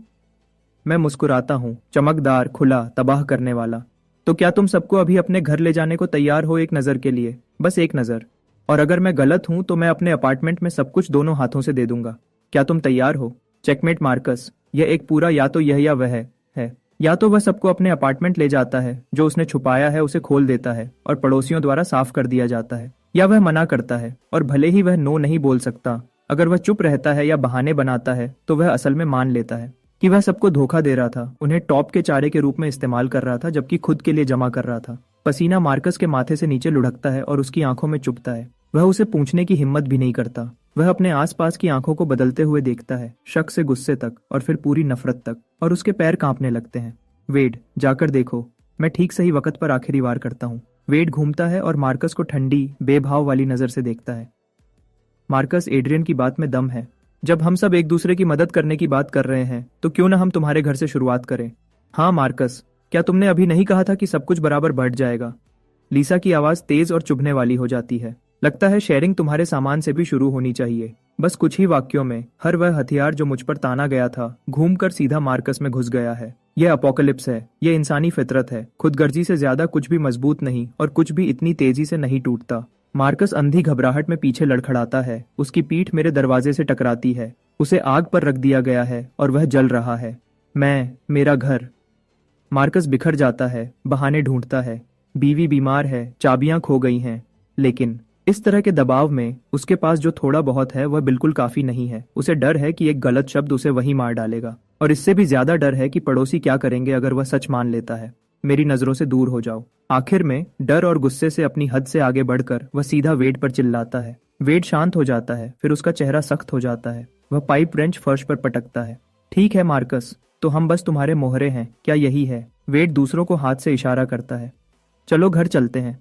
मैं मुस्कुराता हूँ, चमकदार, खुला, तबाह करने वाला। तो क्या तुम सबको अभी अपने घर ले जाने को तैयार हो एक नजर के लिए? बस एक नजर। और अगर मैं गलत हूं तो मैं अपने अपार्टमेंट में सब कुछ दोनों हाथों से दे दूंगा। क्या तुम तैयार हो? Checkmate Marcus. यह एक पूरा या तो यह या वह है। या तो वह सबको अपने अपार्टमेंट ले जाता है, जो उसने छुपाया है उसे खोल देता है और पड़ोसियों द्वारा साफ कर दिया जाता है, या वह मना करता है और भले ही वह नो नहीं बोल सकता, अगर वह चुप रहता है या बहाने बनाता है तो वह असल में मान लेता है कि वह सबको धोखा दे रहा था, उन्हें टॉप के चारे के रूप में इस्तेमाल कर रहा था जबकि खुद के लिए जमा कर रहा था। पसीना मार्कस के माथे से नीचे लुढ़कता है और उसकी आंखों में चुभता है। वह उसे पूछने की हिम्मत भी नहीं करता। वह अपने आसपास की आंखों को बदलते हुए देखता है, शक से गुस्से तक और फिर पूरी नफरत तक, और उसके पैर कांपने लगते हैं। वेड, जाकर देखो। मैं ठीक सही वक्त पर आखिरी वार करता हूँ। वेड घूमता है और मार्कस को ठंडी, बेभाव वाली नजर से देखता है। मार्कस, एड्रियन की बात में दम है। जब हम सब एक दूसरे की मदद करने की बात कर रहे हैं तो क्यों ना हम तुम्हारे घर से शुरुआत करें? हाँ मार्कस, क्या तुमने अभी नहीं कहा था कि सब कुछ बराबर बढ़ जाएगा? लीसा की आवाज तेज और चुभने वाली हो जाती है। लगता है शेयरिंग तुम्हारे सामान से भी शुरू होनी चाहिए। बस कुछ ही वाक्यों में हर वह हथियार जो मुझ पर ताना गया था घूमकर सीधा मार्कस में घुस गया है। यह अपोकलिप्स है। यह इंसानी फितरत है। खुदगर्जी से ज्यादा कुछ भी मजबूत नहीं और कुछ भी इतनी तेजी से नहीं टूटता। मार्कस अंधी घबराहट में पीछे लड़खड़ाता है। उसकी पीठ मेरे दरवाजे से टकराती है। उसे आग पर रख दिया गया है और वह जल रहा है। मेरा घर। मार्कस बिखर जाता है, बहाने ढूंढता है। बीवी बीमार है, चाबियां खो गई हैं, लेकिन इस तरह के दबाव में उसके पास जो थोड़ा बहुत है वह बिल्कुल काफी नहीं है। उसे डर है कि एक गलत शब्द उसे वहीं मार डालेगा, और इससे भी ज्यादा डर है कि पड़ोसी क्या करेंगे अगर वह सच मान लेता है। मेरी नजरों से दूर हो जाओ। आखिर में डर और गुस्से से अपनी हद से आगे बढ़कर वह सीधा वेड पर चिल्लाता है। वेड शांत हो जाता है, फिर उसका चेहरा सख्त हो जाता है। वह पाइप रेंच फर्श पर पटकता है। ठीक है मार्कस, तो हम बस तुम्हारे मोहरे हैं, क्या यही है? वेड दूसरों को हाथ से इशारा करता है। चलो घर चलते हैं।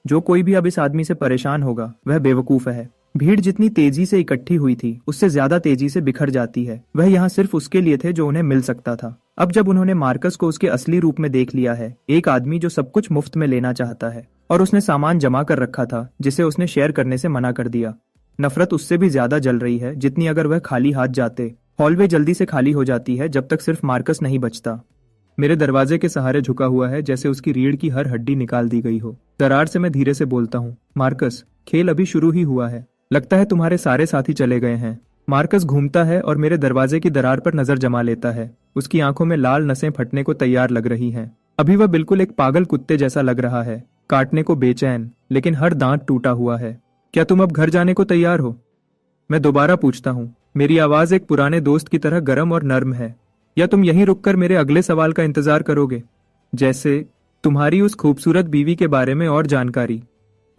जो कोई भी अब इस आदमी से परेशान होगा वह बेवकूफ है। भीड़ जितनी तेजी से इकट्ठी हुई थी उससे ज्यादा तेजी से बिखर जाती है। वह यहाँ सिर्फ उसके लिए थे जो उन्हें मिल सकता था। अब जब उन्होंने मार्कस को उसके असली रूप में देख लिया है, एक आदमी जो सब कुछ मुफ्त में लेना चाहता है, और उसने सामान जमा कर रखा था जिसे उसने शेयर करने से मना कर दिया। नफरत उससे भी ज्यादा जल रही है जितनी अगर वह खाली हाथ जाते। हॉलवे जल्दी से खाली हो जाती है जब तक सिर्फ मार्कस नहीं बचता। मेरे दरवाजे के सहारे झुका हुआ है जैसे उसकी रीढ़ की हर हड्डी निकाल दी गई हो। दरार से मैं धीरे से बोलता हूँ, मार्कस, खेल अभी शुरू ही हुआ है। लगता है तुम्हारे सारे साथी चले गए हैं। मार्कस घूमता है और मेरे दरवाजे की दरार पर नजर जमा लेता है। उसकी आंखों में लाल नसें फटने को तैयार लग रही हैं। अभी वह बिल्कुल एक पागल कुत्ते जैसा लग रहा है, काटने को बेचैन, लेकिन हर दांत टूटा हुआ है। क्या तुम अब घर जाने को तैयार हो? मैं दोबारा पूछता हूँ। मेरी आवाज एक पुराने दोस्त की तरह गर्म और नर्म है। या तुम यहीं रुककर मेरे अगले सवाल का इंतजार करोगे, जैसे तुम्हारी उस खूबसूरत बीवी के बारे में और जानकारी?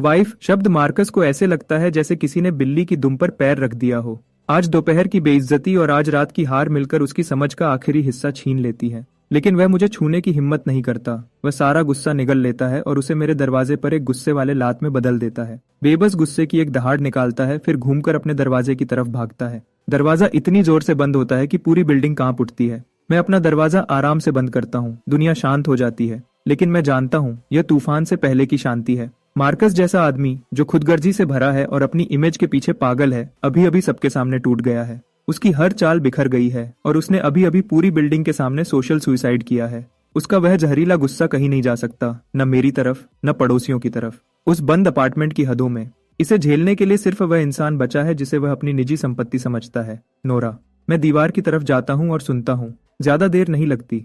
वाइफ शब्द मार्कस को ऐसे लगता है जैसे किसी ने बिल्ली की दुम पर पैर रख दिया हो। आज दोपहर की बेइज्जती और आज रात की हार मिलकर उसकी समझ का आखिरी हिस्सा छीन लेती है, लेकिन वह मुझे छूने की हिम्मत नहीं करता। वह सारा गुस्सा निगल लेता है और उसे मेरे दरवाजे पर एक गुस्से वाले लात में बदल देता है। बेबस गुस्से की एक दहाड़ निकालता है, फिर घूमकर अपने दरवाजे की तरफ भागता है। दरवाजा इतनी जोर से बंद होता है कि पूरी बिल्डिंग कांप उठती है। मैं अपना दरवाजा आराम से बंद करता हूँ। दुनिया शांत हो जाती है, लेकिन मैं जानता हूँ यह तूफान से पहले की शांति है। मार्कस जैसा आदमी जो खुदगर्जी से भरा है और अपनी इमेज के पीछे पागल है, अभी अभी सबके सामने टूट गया है। उसकी हर चाल बिखर गई है और उसने अभी अभी पूरी बिल्डिंग के सामने सोशल सुसाइड किया है। उसका वह जहरीला गुस्सा कहीं नहीं जा सकता, न मेरी तरफ न पड़ोसियों की तरफ। उस बंद अपार्टमेंट की हदों में इसे झेलने के लिए सिर्फ वह इंसान बचा है जिसे वह अपनी निजी संपत्ति समझता है। नोरा। मैं दीवार की तरफ जाता हूँ और सुनता हूँ। ज्यादा देर नहीं लगती।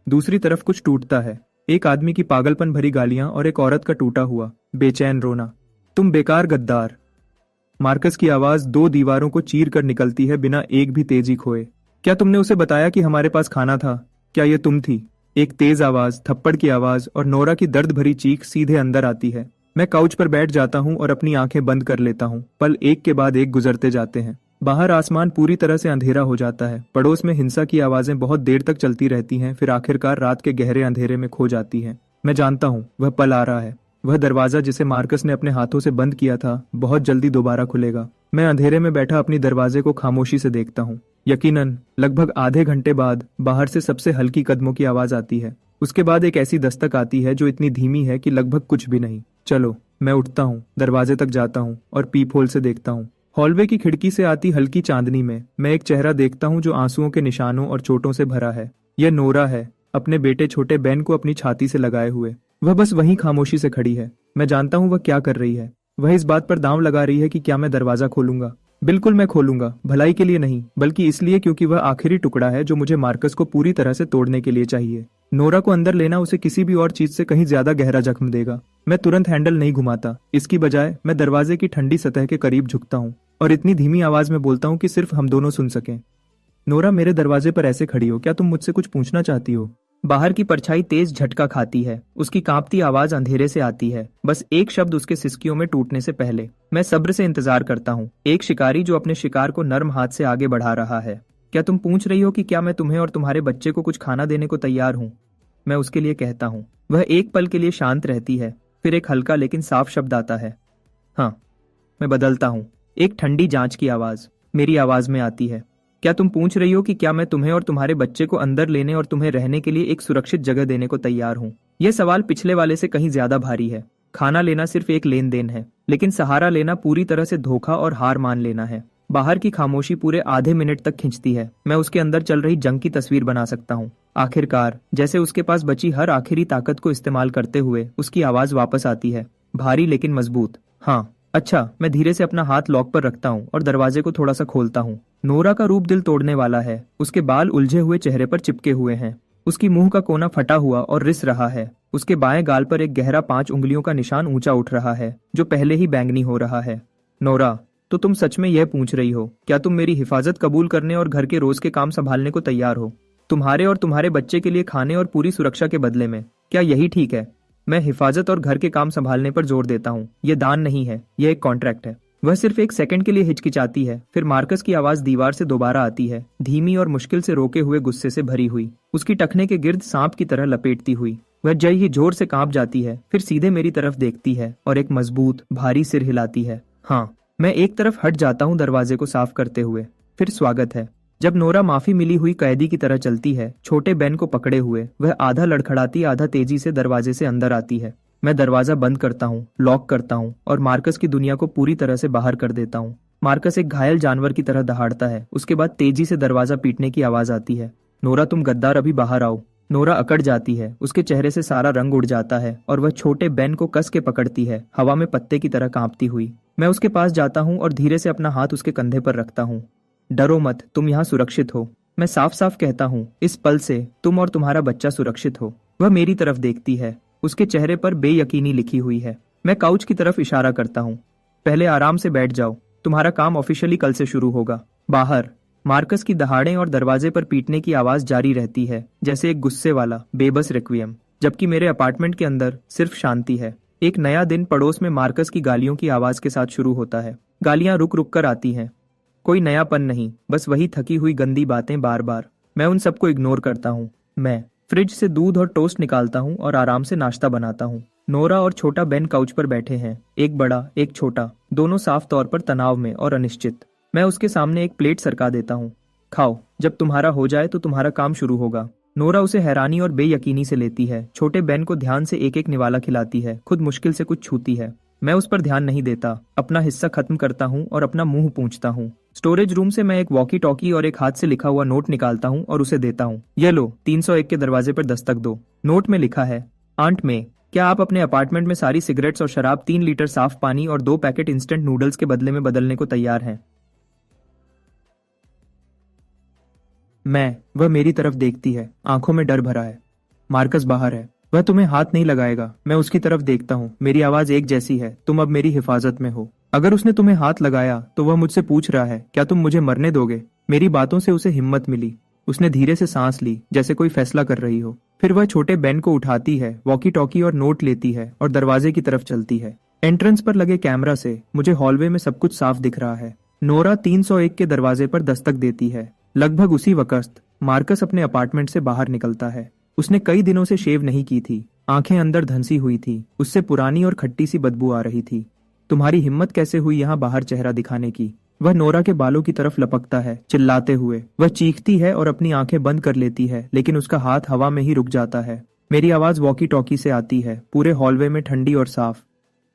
दूसरी तरफ कुछ टूटता है। एक आदमी की पागलपन भरी गालियां और एक औरत का टूटा हुआ बेचैन रोना। तुम बेकार गद्दार। मार्कस की आवाज 2 दीवारों को चीर कर निकलती है बिना एक भी तेजी खोए। क्या तुमने उसे बताया कि हमारे पास खाना था? क्या यह तुम थी? एक तेज आवाज, थप्पड़ की आवाज और नोरा की दर्द भरी चीख सीधे अंदर आती है। मैं काउच पर बैठ जाता हूँ और अपनी आंखें बंद कर लेता हूँ। पल एक के बाद एक गुजरते जाते हैं। बाहर आसमान पूरी तरह से अंधेरा हो जाता है। पड़ोस में हिंसा की आवाजें बहुत देर तक चलती रहती हैं, फिर आखिरकार रात के गहरे अंधेरे में खो जाती हैं। मैं जानता हूँ वह पल आ रहा है। वह दरवाजा जिसे मार्कस ने अपने हाथों से बंद किया था बहुत जल्दी दोबारा खुलेगा। मैं अंधेरे में बैठा अपनी दरवाजे को खामोशी से देखता हूँ। यकीनन लगभग आधे घंटे बाद बाहर से सबसे हल्की कदमों की आवाज आती है। उसके बाद एक ऐसी दस्तक आती है जो इतनी धीमी है कि लगभग कुछ भी नहीं। चलो। मैं उठता हूँ, दरवाजे तक जाता हूँ और पीप होल से देखता हूँ। हॉलवे की खिड़की से आती हल्की चांदनी में मैं एक चेहरा देखता हूँ जो आंसुओं के निशानों और चोटों से भरा है। यह नोरा है, अपने बेटे छोटे बेन को अपनी छाती से लगाए हुए। वह बस वहीं खामोशी से खड़ी है। मैं जानता हूँ वह क्या कर रही है। वह इस बात पर दांव लगा रही है कि क्या मैं दरवाजा खोलूंगा। बिल्कुल मैं खोलूंगा, भलाई के लिए नहीं, बल्कि इसलिए क्योंकि वह आखिरी टुकड़ा है जो मुझे मार्कस को पूरी तरह से तोड़ने के लिए चाहिए। नोरा को अंदर लेना उसे किसी भी और चीज से कहीं ज्यादा गहरा जख्म देगा। मैं तुरंत हैंडल नहीं घुमाता। इसकी बजाय मैं दरवाजे की ठंडी सतह के करीब झुकता हूँ और इतनी धीमी आवाज में बोलता हूँ कि सिर्फ हम दोनों सुन सकें। नोरा, मेरे दरवाजे पर ऐसे खड़ी हो, क्या तुम मुझसे कुछ पूछना चाहती हो? बाहर की परछाई तेज झटका खाती है। उसकी कांपती आवाज अंधेरे से आती है, बस एक शब्द उसके सिसकियों में टूटने से पहले। मैं सब्र से इंतजार करता हूँ, एक शिकारी जो अपने शिकार को नर्म हाथ से आगे बढ़ा रहा है। क्या तुम पूछ रही हो कि क्या मैं तुम्हें और तुम्हारे बच्चे को कुछ खाना देने को तैयार हूँ? मैं उसके लिए कहता हूँ। वह एक पल के लिए शांत रहती है, फिर एक हल्का लेकिन साफ शब्द आता है, हाँ। मैं बदलता हूँ। एक ठंडी जांच की आवाज मेरी आवाज में आती है। क्या तुम पूछ रही हो कि क्या मैं तुम्हें और तुम्हारे बच्चे को अंदर लेने और तुम्हें रहने के लिए एक सुरक्षित जगह देने को तैयार हूँ? यह सवाल पिछले वाले से कहीं ज्यादा भारी है। खाना लेना सिर्फ एक लेन देन है, लेकिन सहारा लेना पूरी तरह से धोखा और हार मान लेना है। बाहर की खामोशी पूरे आधे मिनट तक खिंचती है। मैं उसके अंदर चल रही जंग की तस्वीर बना सकता हूँ। आखिरकार, जैसे उसके पास बची हर आखिरी ताकत को इस्तेमाल करते हुए उसकी आवाज वापस आती है, भारी लेकिन मजबूत। हाँ। अच्छा। मैं धीरे से अपना हाथ लॉक पर रखता हूँ और दरवाजे को थोड़ा सा खोलता हूँ। नोरा का रूप दिल तोड़ने वाला है। उसके बाल उलझे हुए चेहरे पर चिपके हुए हैं। उसकी मुंह का कोना फटा हुआ और रिस रहा है। उसके बाएं गाल पर एक गहरा 5 उंगलियों का निशान ऊंचा उठ रहा है, जो पहले ही बैंगनी हो रहा है। नोरा, तो तुम सच में यह पूछ रही हो, क्या तुम मेरी हिफाजत कबूल करने और घर के रोज के काम संभालने को तैयार हो? तुम्हारे और तुम्हारे बच्चे के लिए खाने और पूरी सुरक्षा के बदले में, क्या यही ठीक है? मैं हिफाजत और घर के काम संभालने पर जोर देता हूँ। यह दान नहीं है, यह एक कॉन्ट्रैक्ट है। वह सिर्फ एक सेकंड के लिए हिचकिचाती है, फिर मार्कस की आवाज दीवार से दोबारा आती है, धीमी और मुश्किल से रोके हुए गुस्से से भरी हुई, उसकी टखने के गिर्द सांप की तरह लपेटती हुई। वह जय ही जोर से कांप जाती है, फिर सीधे मेरी तरफ देखती है और एक मजबूत भारी सिर हिलाती है। हाँ। मैं एक तरफ हट जाता हूँ दरवाजे को साफ करते हुए। फिर स्वागत है। जब नोरा माफी मिली हुई कैदी की तरह चलती है, छोटे बेन को पकड़े हुए, वह आधा लड़खड़ाती आधा तेजी से दरवाजे से अंदर आती है। मैं दरवाजा बंद करता हूँ, लॉक करता हूँ और मार्कस की दुनिया को पूरी तरह से बाहर कर देता हूँ। मार्कस एक घायल जानवर की तरह दहाड़ता है। उसके बाद तेजी से दरवाजा पीटने की आवाज आती है। नोरा, तुम गद्दार, अभी बाहर आओ। नोरा अकड़ जाती है, उसके चेहरे से सारा रंग उड़ जाता है और वह छोटे बेन को कस के पकड़ती है, हवा में पत्ते की तरह कांपती हुई। मैं उसके पास जाता हूँ और धीरे से अपना हाथ उसके कंधे पर रखता हूँ। डरो मत, तुम यहाँ सुरक्षित हो। मैं साफ साफ कहता हूँ, इस पल से तुम और तुम्हारा बच्चा सुरक्षित हो। वह मेरी तरफ देखती है, उसके चेहरे पर बेयकीनी लिखी हुई है। मैं काउच की तरफ इशारा करता हूँ। पहले आराम से बैठ जाओ, तुम्हारा काम ऑफिशियली कल से शुरू होगा। बाहर मार्कस की दहाड़ें और दरवाजे पर पीटने की आवाज जारी रहती है, जैसे एक गुस्से वाला बेबस रिक्वियम, जबकि मेरे अपार्टमेंट के अंदर सिर्फ शांति है। एक नया दिन पड़ोस में मार्कस की गालियों की आवाज के साथ शुरू होता है। गालियां रुक रुक कर आती हैं। कोई नयापन नहीं, बस वही थकी हुई गंदी बातें बार बार। मैं उन सबको इग्नोर करता हूँ। मैं फ्रिज से दूध और टोस्ट निकालता हूँ और आराम से नाश्ता बनाता हूँ। नोरा और छोटा बेन काउच पर बैठे हैं, एक बड़ा एक छोटा, दोनों साफ तौर पर तनाव में और अनिश्चित। मैं उसके सामने एक प्लेट सरका देता हूँ। खाओ, जब तुम्हारा हो जाए तो तुम्हारा काम शुरू होगा। नोरा उसे हैरानी और बेयकीनी से लेती है। छोटे बेन को ध्यान से एक एक निवाला खिलाती है, खुद मुश्किल से कुछ छूती है। मैं उस पर ध्यान नहीं देता, अपना हिस्सा खत्म करता हूँ और अपना मुंह पूंछता हूँ। स्टोरेज रूम से मैं एक वॉकी टॉकी और एक हाथ से लिखा हुआ नोट निकालता हूँ और उसे देता हूँ। ये लो, 301 के दरवाजे पर दस्तक दो। नोट में लिखा है, आंट में, क्या आप अपने अपार्टमेंट में सारी सिगरेट्स और शराब 3 लीटर साफ पानी और 2 पैकेट इंस्टेंट नूडल्स के बदले में बदलने को तैयार हैं? वह मेरी तरफ देखती है, आंखों में डर भरा है। मार्कस बाहर है, वह तुम्हें हाथ नहीं लगाएगा। मैं उसकी तरफ देखता हूँ, मेरी आवाज एक जैसी है, तुम अब मेरी हिफाजत में हो। अगर उसने तुम्हें हाथ लगाया तो वह मुझसे पूछ रहा है, क्या तुम मुझे मरने दोगे? मेरी बातों से उसे हिम्मत मिली। उसने धीरे से सांस ली, जैसे कोई फैसला कर रही हो। फिर वह छोटे बेन को उठाती है, वॉकी टॉकी और नोट लेती है और दरवाजे की तरफ चलती है। एंट्रेंस पर लगे कैमरा से मुझे हॉलवे में सब कुछ साफ दिख रहा है। नोरा 301 के दरवाजे पर दस्तक देती है। लगभग उसी वक्त मार्कस अपने अपार्टमेंट से बाहर निकलता है। उसने कई दिनों से शेव नहीं की थी, आंखें अंदर धंसी हुई थी, उससे पुरानी और खट्टी सी बदबू आ रही थी। तुम्हारी हिम्मत कैसे हुई यहाँ बाहर चेहरा दिखाने की? वह नोरा के बालों की तरफ लपकता है, चिल्लाते हुए। वह चीखती है और अपनी आंखें बंद कर लेती है, लेकिन उसका हाथ हवा में ही रुक जाता है। मेरी आवाज वॉकी टॉकी से आती है, पूरे हॉलवे में ठंडी और साफ।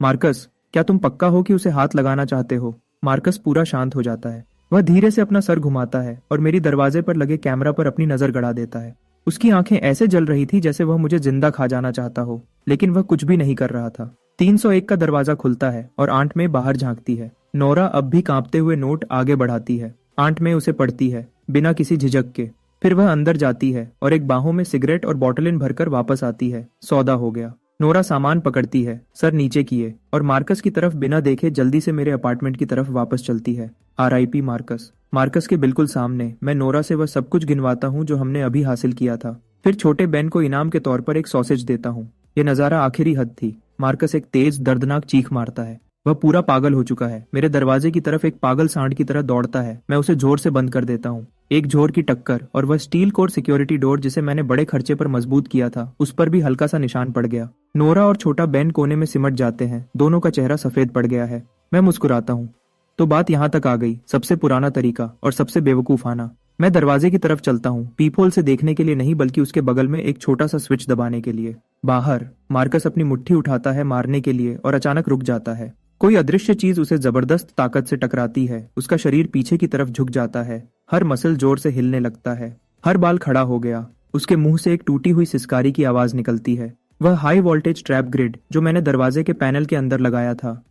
मार्कस, क्या तुम पक्का हो कि उसे हाथ लगाना चाहते हो? मार्कस पूरा शांत हो जाता है। वह धीरे से अपना सर घुमाता है और मेरी दरवाजे पर लगे कैमरा पर अपनी नजर गड़ा देता है। उसकी आंखें ऐसे जल रही थी जैसे वह मुझे जिंदा खा जाना चाहता हो, लेकिन वह कुछ भी नहीं कर रहा था। 301 का दरवाजा खुलता है और आंट में बाहर झांकती है। नोरा अब भी कांपते हुए नोट आगे बढ़ाती है। आंट में उसे पढ़ती है, बिना किसी झिझक के। फिर वह अंदर जाती है और एक बाहों में सिगरेट और बॉटलिन भरकर वापस आती है। सौदा हो गया। नोरा सामान पकड़ती है, सर नीचे किए, और मार्कस की तरफ बिना देखे जल्दी से मेरे अपार्टमेंट की तरफ वापस चलती है। RIP Marcus. मार्कस के बिल्कुल सामने मैं नोरा से वह सब कुछ गिनवाता हूँ जो हमने अभी हासिल किया था। फिर छोटे बेन को इनाम के तौर पर एक सॉसेज देता हूँ। यह नजारा आखिरी हद थी। मार्कस एक तेज दर्दनाक चीख मारता है। वह पूरा पागल हो चुका है, मेरे दरवाजे की तरफ एक पागल सांड की तरह दौड़ता है। मैं उसे जोर से बंद कर देता हूँ। एक जोर की टक्कर और वह स्टील कोर सिक्योरिटी डोर जिसे मैंने बड़े खर्चे पर मजबूत किया था, उस पर भी हल्का सा निशान पड़ गया। नोरा और छोटा बेन कोने में सिमट जाते हैं, दोनों का चेहरा सफेद पड़ गया है। मैं मुस्कुराता हूँ। तो बात यहाँ तक आ गई, सबसे पुराना तरीका और सबसे बेवकूफाना। मैं दरवाजे की तरफ चलता हूँ, पीपहोल से देखने के लिए नहीं, बल्कि उसके बगल में एक छोटा सा स्विच दबाने के लिए। बाहर मार्कस अपनी मुट्ठी उठाता है मारने के लिए और अचानक रुक जाता है। कोई अदृश्य चीज उसे जबरदस्त ताकत से टकराती है। उसका शरीर पीछे की तरफ झुक जाता है, हर मसल जोर से हिलने लगता है, हर बाल खड़ा हो गया। उसके मुंह से एक टूटी हुई सिसकारी की आवाज निकलती है। वह हाई वोल्टेज ट्रैप ग्रिड जो मैंने दरवाजे के पैनल के अंदर लगाया था।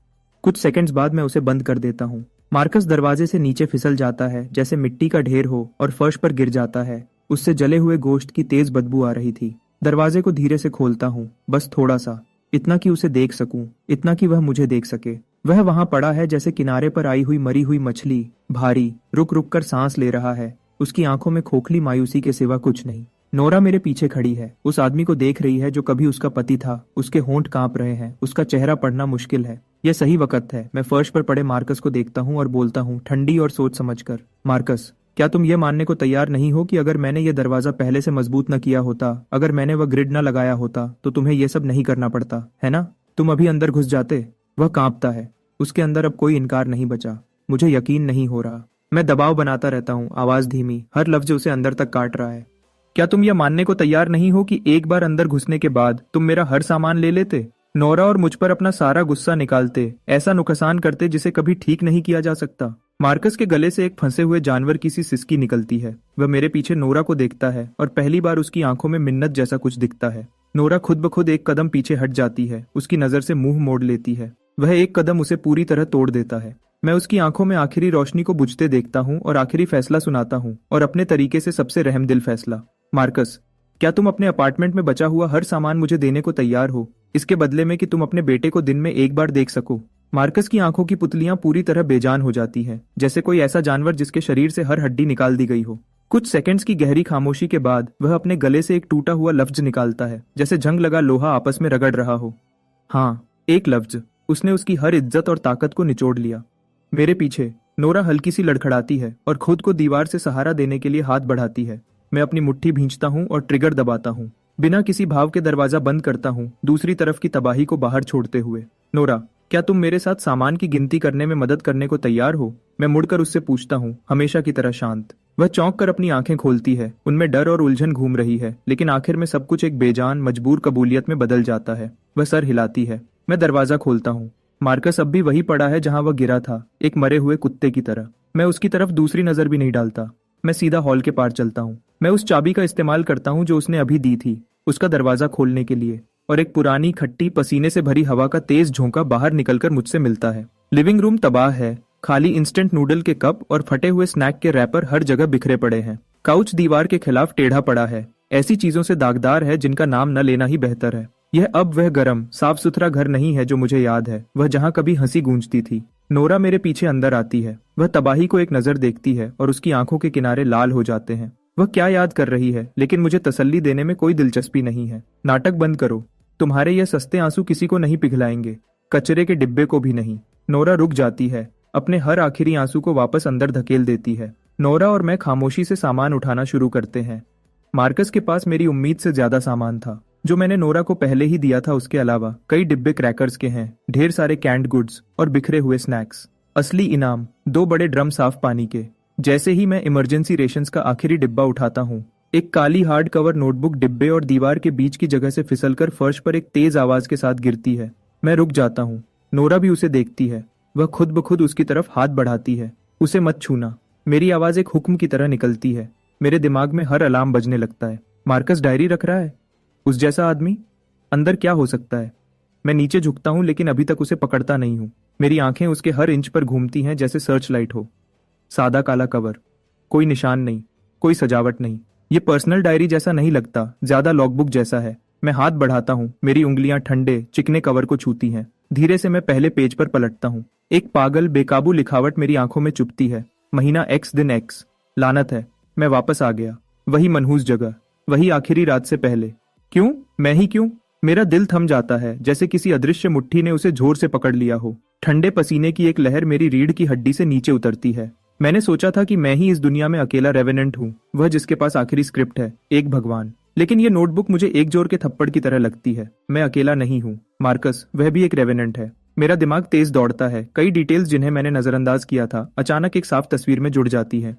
कुछ सेकंड्स बाद मैं उसे बंद कर देता हूँ। मार्कस दरवाजे से नीचे फिसल जाता है जैसे मिट्टी का ढेर हो और फर्श पर गिर जाता है। उससे जले हुए गोश्त की तेज बदबू आ रही थी। दरवाजे को धीरे से खोलता हूँ, बस थोड़ा सा, इतना कि उसे देख सकूं, इतना कि वह मुझे देख सके। वह वहां पड़ा है जैसे किनारे पर आई हुई मरी हुई मछली, भारी, रुक रुक कर सांस ले रहा है। उसकी आंखों में खोखली मायूसी के सिवा कुछ नहीं। नोरा मेरे पीछे खड़ी है, उस आदमी को देख रही है जो कभी उसका पति था। उसके होंठ कांप रहे हैं, उसका चेहरा पढ़ना मुश्किल है। यह सही वक्त है। मैं फर्श पर पड़े मार्कस को देखता हूँ और बोलता हूँ, ठंडी और सोच समझकर, मार्कस, क्या तुम ये मानने को तैयार नहीं हो कि अगर मैंने ये दरवाजा पहले से मजबूत न किया होता, अगर मैंने वह ग्रिड न लगाया होता, तो तुम्हें यह सब नहीं करना पड़ता, है ना? तुम अभी अंदर घुस जाते। वह कांपता है, उसके अंदर अब कोई इनकार नहीं बचा। मुझे यकीन नहीं हो रहा। मैं दबाव बनाता रहता हूँ, आवाज धीमी, हर लफ्ज उसे अंदर तक काट रहा है। क्या तुम यह मानने को तैयार नहीं हो कि एक बार अंदर घुसने के बाद तुम मेरा हर सामान ले लेते, नोरा और मुझ पर अपना सारा गुस्सा निकालते, ऐसा नुकसान करते जिसे कभी ठीक नहीं किया जा सकता? मार्कस के गले से एक फंसे हुए जानवर की सी सिसकी निकलती है। वह मेरे पीछे नोरा को देखता है और पहली बार उसकी आंखों में मिन्नत जैसा कुछ दिखता है। नोरा खुद ब खुद एक कदम पीछे हट जाती है, उसकी नजर से मुंह मोड़ लेती है। वह एक कदम उसे पूरी तरह तोड़ देता है। मैं उसकी आंखों में आखिरी रोशनी को बुझते देखता हूँ और आखिरी फैसला सुनाता हूँ, और अपने तरीके से सबसे रहमदिल फैसला। मार्कस, क्या तुम अपने अपार्टमेंट में बचा हुआ हर सामान मुझे देने को तैयार हो, इसके बदले में कि तुम अपने बेटे को दिन में एक बार देख सको? मार्कस की आंखों की पुतलियां पूरी तरह बेजान हो जाती हैं, जैसे कोई ऐसा जानवर जिसके शरीर से हर हड्डी निकाल दी गई हो। कुछ सेकंड्स की गहरी खामोशी के बाद वह अपने गले से एक टूटा हुआ लफ्ज निकालता है, जैसे जंग लगा लोहा आपस में रगड़ रहा हो। हाँ। एक लफ्ज, उसने उसकी हर इज्जत और ताकत को निचोड़ लिया। मेरे पीछे नोरा हल्की सी लड़खड़ाती है और खुद को दीवार से सहारा देने के लिए हाथ बढ़ाती है। मैं अपनी मुट्ठी भींचता हूँ और ट्रिगर दबाता हूँ। बिना किसी भाव के दरवाजा बंद करता हूँ, दूसरी तरफ की तबाही को बाहर छोड़ते हुए। नोरा, क्या तुम मेरे साथ सामान की गिनती करने में मदद करने को तैयार हो? मैं मुड़कर उससे पूछता हूँ, हमेशा की तरह शांत। वह चौंक कर अपनी आंखें खोलती है, उनमें डर और उलझन घूम रही है, लेकिन आखिर में सब कुछ एक बेजान मजबूर कबूलियत में बदल जाता है। वह सर हिलाती है। मैं दरवाजा खोलता हूँ। मार्कस अब भी वही पड़ा है जहां वह गिरा था, एक मरे हुए कुत्ते की तरह। मैं उसकी तरफ दूसरी नजर भी नहीं डालता। मैं सीधा हॉल के पार चलता हूँ। मैं उस चाबी का इस्तेमाल करता हूँ जो उसने अभी दी थी, उसका दरवाजा खोलने के लिए, और एक पुरानी खट्टी पसीने से भरी हवा का तेज झोंका बाहर निकलकर मुझसे मिलता है। लिविंग रूम तबाह है। खाली इंस्टेंट नूडल के कप और फटे हुए स्नैक के रैपर हर जगह बिखरे पड़े हैं। काउच दीवार के खिलाफ टेढ़ा पड़ा है, ऐसी चीजों से दागदार है जिनका नाम न लेना ही बेहतर है। यह अब वह गर्म साफ सुथरा घर नहीं है जो मुझे याद है, वह जहाँ कभी हंसी गूंजती थी। नोरा मेरे पीछे अंदर आती है। वह तबाही को एक नजर देखती है और उसकी आंखों के किनारे लाल हो जाते हैं। वह क्या याद कर रही है, लेकिन मुझे तसल्ली देने में कोई दिलचस्पी नहीं है। नाटक बंद करो, तुम्हारे यह सस्ते आंसू किसी को नहीं पिघलाएंगे, कचरे के डिब्बे को भी नहीं। नोरा रुक जाती है, अपने हर आखिरी आंसू को वापस अंदर धकेल देती है। नोरा और मैं खामोशी से सामान उठाना शुरू करते हैं। मार्कस के पास मेरी उम्मीद से ज्यादा सामान था। जो मैंने नोरा को पहले ही दिया था उसके अलावा कई डिब्बे क्रैकर्स के हैं, ढेर सारे कैंड गुड्स और बिखरे हुए स्नैक्स। असली इनाम 2 बड़े ड्रम साफ पानी के। जैसे ही मैं इमरजेंसी रेशंस का आखिरी डिब्बा उठाता हूँ, एक काली हार्ड कवर नोटबुक डिब्बे और दीवार के बीच की जगह से फिसलकर फर्श पर एक तेज आवाज के साथ गिरती है। मैं रुक जाता हूँ। नोरा भी उसे देखती है। वह खुद ब खुद उसकी तरफ हाथ बढ़ाती है। उसे मत छूना। मेरी आवाज एक हुक्म की तरह निकलती है। मेरे दिमाग में हर अलार्म बजने लगता है। मार्कस डायरी रख रहा है, उस जैसा आदमी। अंदर क्या हो सकता है? मैं नीचे झुकता हूं, लेकिन अभी तक उसे पकड़ता नहीं हूं। मेरी आंखें उसके हर इंच पर घूमती हैं जैसे सर्च लाइट हो। सादा काला कवर, कोई निशान नहीं, कोई सजावट नहीं। ये पर्सनल डायरी जैसा नहीं लगता, ज्यादा लॉगबुक जैसा है। मैं हाथ बढ़ाता हूँ, मेरी उंगलियां ठंडे चिकने कवर को छूती हैं। धीरे से मैं पहले पेज पर पलटता हूँ। एक पागल बेकाबू लिखावट मेरी आंखों में चुभती है। महीना X दिन X। लानत है, मैं वापस आ गया। वही मनहूस जगह, वही आखिरी रात से पहले। क्यों? मैं ही क्यों? मेरा दिल थम जाता है, जैसे किसी अदृश्य मुट्ठी ने उसे जोर से पकड़ लिया हो। ठंडे पसीने की एक लहर मेरी रीढ़ की हड्डी से नीचे उतरती है। मैंने सोचा था कि मैं ही इस दुनिया में अकेला रेवेनेंट हूँ, वह जिसके पास आखिरी स्क्रिप्ट है, एक भगवान। लेकिन ये नोटबुक मुझे एक जोर के थप्पड़ की तरह लगती है। मैं अकेला नहीं हूँ। मार्कस, वह भी एक रेवेनेंट है। मेरा दिमाग तेज दौड़ता है। कई डिटेल्स जिन्हें मैंने नजरअंदाज किया था अचानक एक साफ तस्वीर में जुड़ जाती है।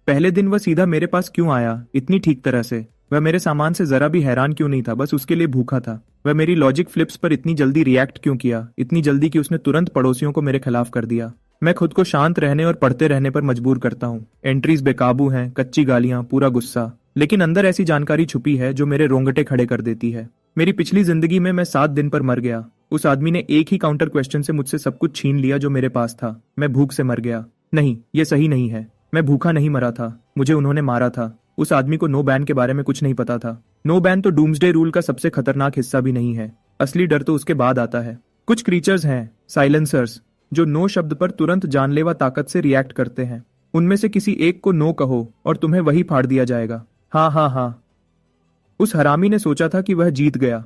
पहले दिन वह सीधा मेरे पास क्यों आया, इतनी ठीक तरह से? वह मेरे सामान से जरा भी हैरान क्यों नहीं था, बस उसके लिए भूखा था? वह मेरी लॉजिक फ्लिप्स पर इतनी जल्दी रिएक्ट क्यों किया, इतनी जल्दी कि उसने तुरंत पड़ोसियों को मेरे खिलाफ कर दिया? मैं खुद को शांत रहने और पढ़ते रहने पर मजबूर करता हूँ। एंट्रीज बेकाबू हैं, कच्ची गालियां, पूरा गुस्सा, लेकिन अंदर ऐसी जानकारी छुपी है जो मेरे रोंगटे खड़े कर देती है। मेरी पिछली जिंदगी में मैं 7 दिन पर मर गया। उस आदमी ने एक ही काउंटर क्वेश्चन से मुझसे सब कुछ छीन लिया जो मेरे पास था। मैं भूख से मर गया। नहीं, ये सही नहीं है। मैं भूखा नहीं मरा था, मुझे उन्होंने मारा था। उस आदमी को नो बैन के बारे में कुछ नहीं पता था। नो बैन तो डूम्सडे रूल का सबसे खतरनाक हिस्सा भी नहीं है। असली डर तो उसके बाद आता है। कुछ क्रीचर्स हैं, साइलेंसर्स, जो नो शब्द पर तुरंत जानलेवा ताकत से रिएक्ट करते हैं। उनमें से किसी एक को नो कहो और तुम्हें वही फाड़ दिया जाएगा। हाँ हाँ हाँ। उस हरामी ने सोचा था कि वह जीत गया।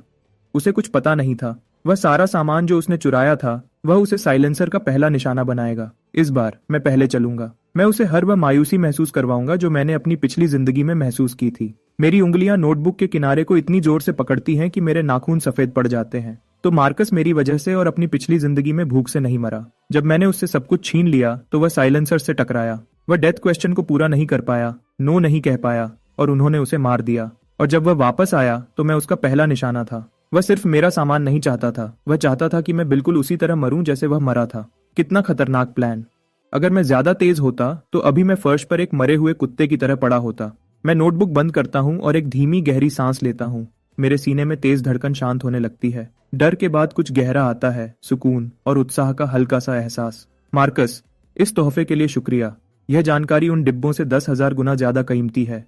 उसे कुछ पता नहीं था, वह सारा सामान जो उसने चुराया था वह उसे साइलेंसर का पहला निशाना बनाएगा। इस बार मैं पहले चलूंगा। मैं उसे हर वह मायूसी महसूस करवाऊंगा जो मैंने अपनी पिछली जिंदगी में महसूस की थी। मेरी उंगलियां नोटबुक के किनारे को इतनी जोर से पकड़ती हैं कि मेरे नाखून सफेद पड़ जाते हैं। तो मार्कस मेरी वजह से और अपनी पिछली जिंदगी में भूख से नहीं मरा। जब मैंने उससे सब कुछ छीन लिया तो वह साइलेंसर से टकराया। वह डेथ क्वेश्चन को पूरा नहीं कर पाया, नो नहीं कह पाया, और उन्होंने उसे मार दिया। और जब वह वापस आया तो मैं उसका पहला निशाना था। वह सिर्फ मेरा सामान नहीं चाहता था, वह चाहता था कि मैं बिल्कुल उसी तरह मरूं जैसे वह मरा था। कितना खतरनाक प्लान। अगर मैं ज्यादा तेज होता तो अभी मैं फर्श पर एक मरे हुए कुत्ते की तरह पड़ा होता। मैं नोटबुक बंद करता हूँ और एक धीमी गहरी सांस लेता हूँ। मेरे सीने में तेज धड़कन शांत होने लगती है। डर के बाद कुछ गहरा आता है, सुकून और उत्साह का हल्का सा एहसास। मार्कस, इस तोहफे के लिए शुक्रिया। यह जानकारी उन डिब्बों से 10,000 गुना ज्यादा कीमती है।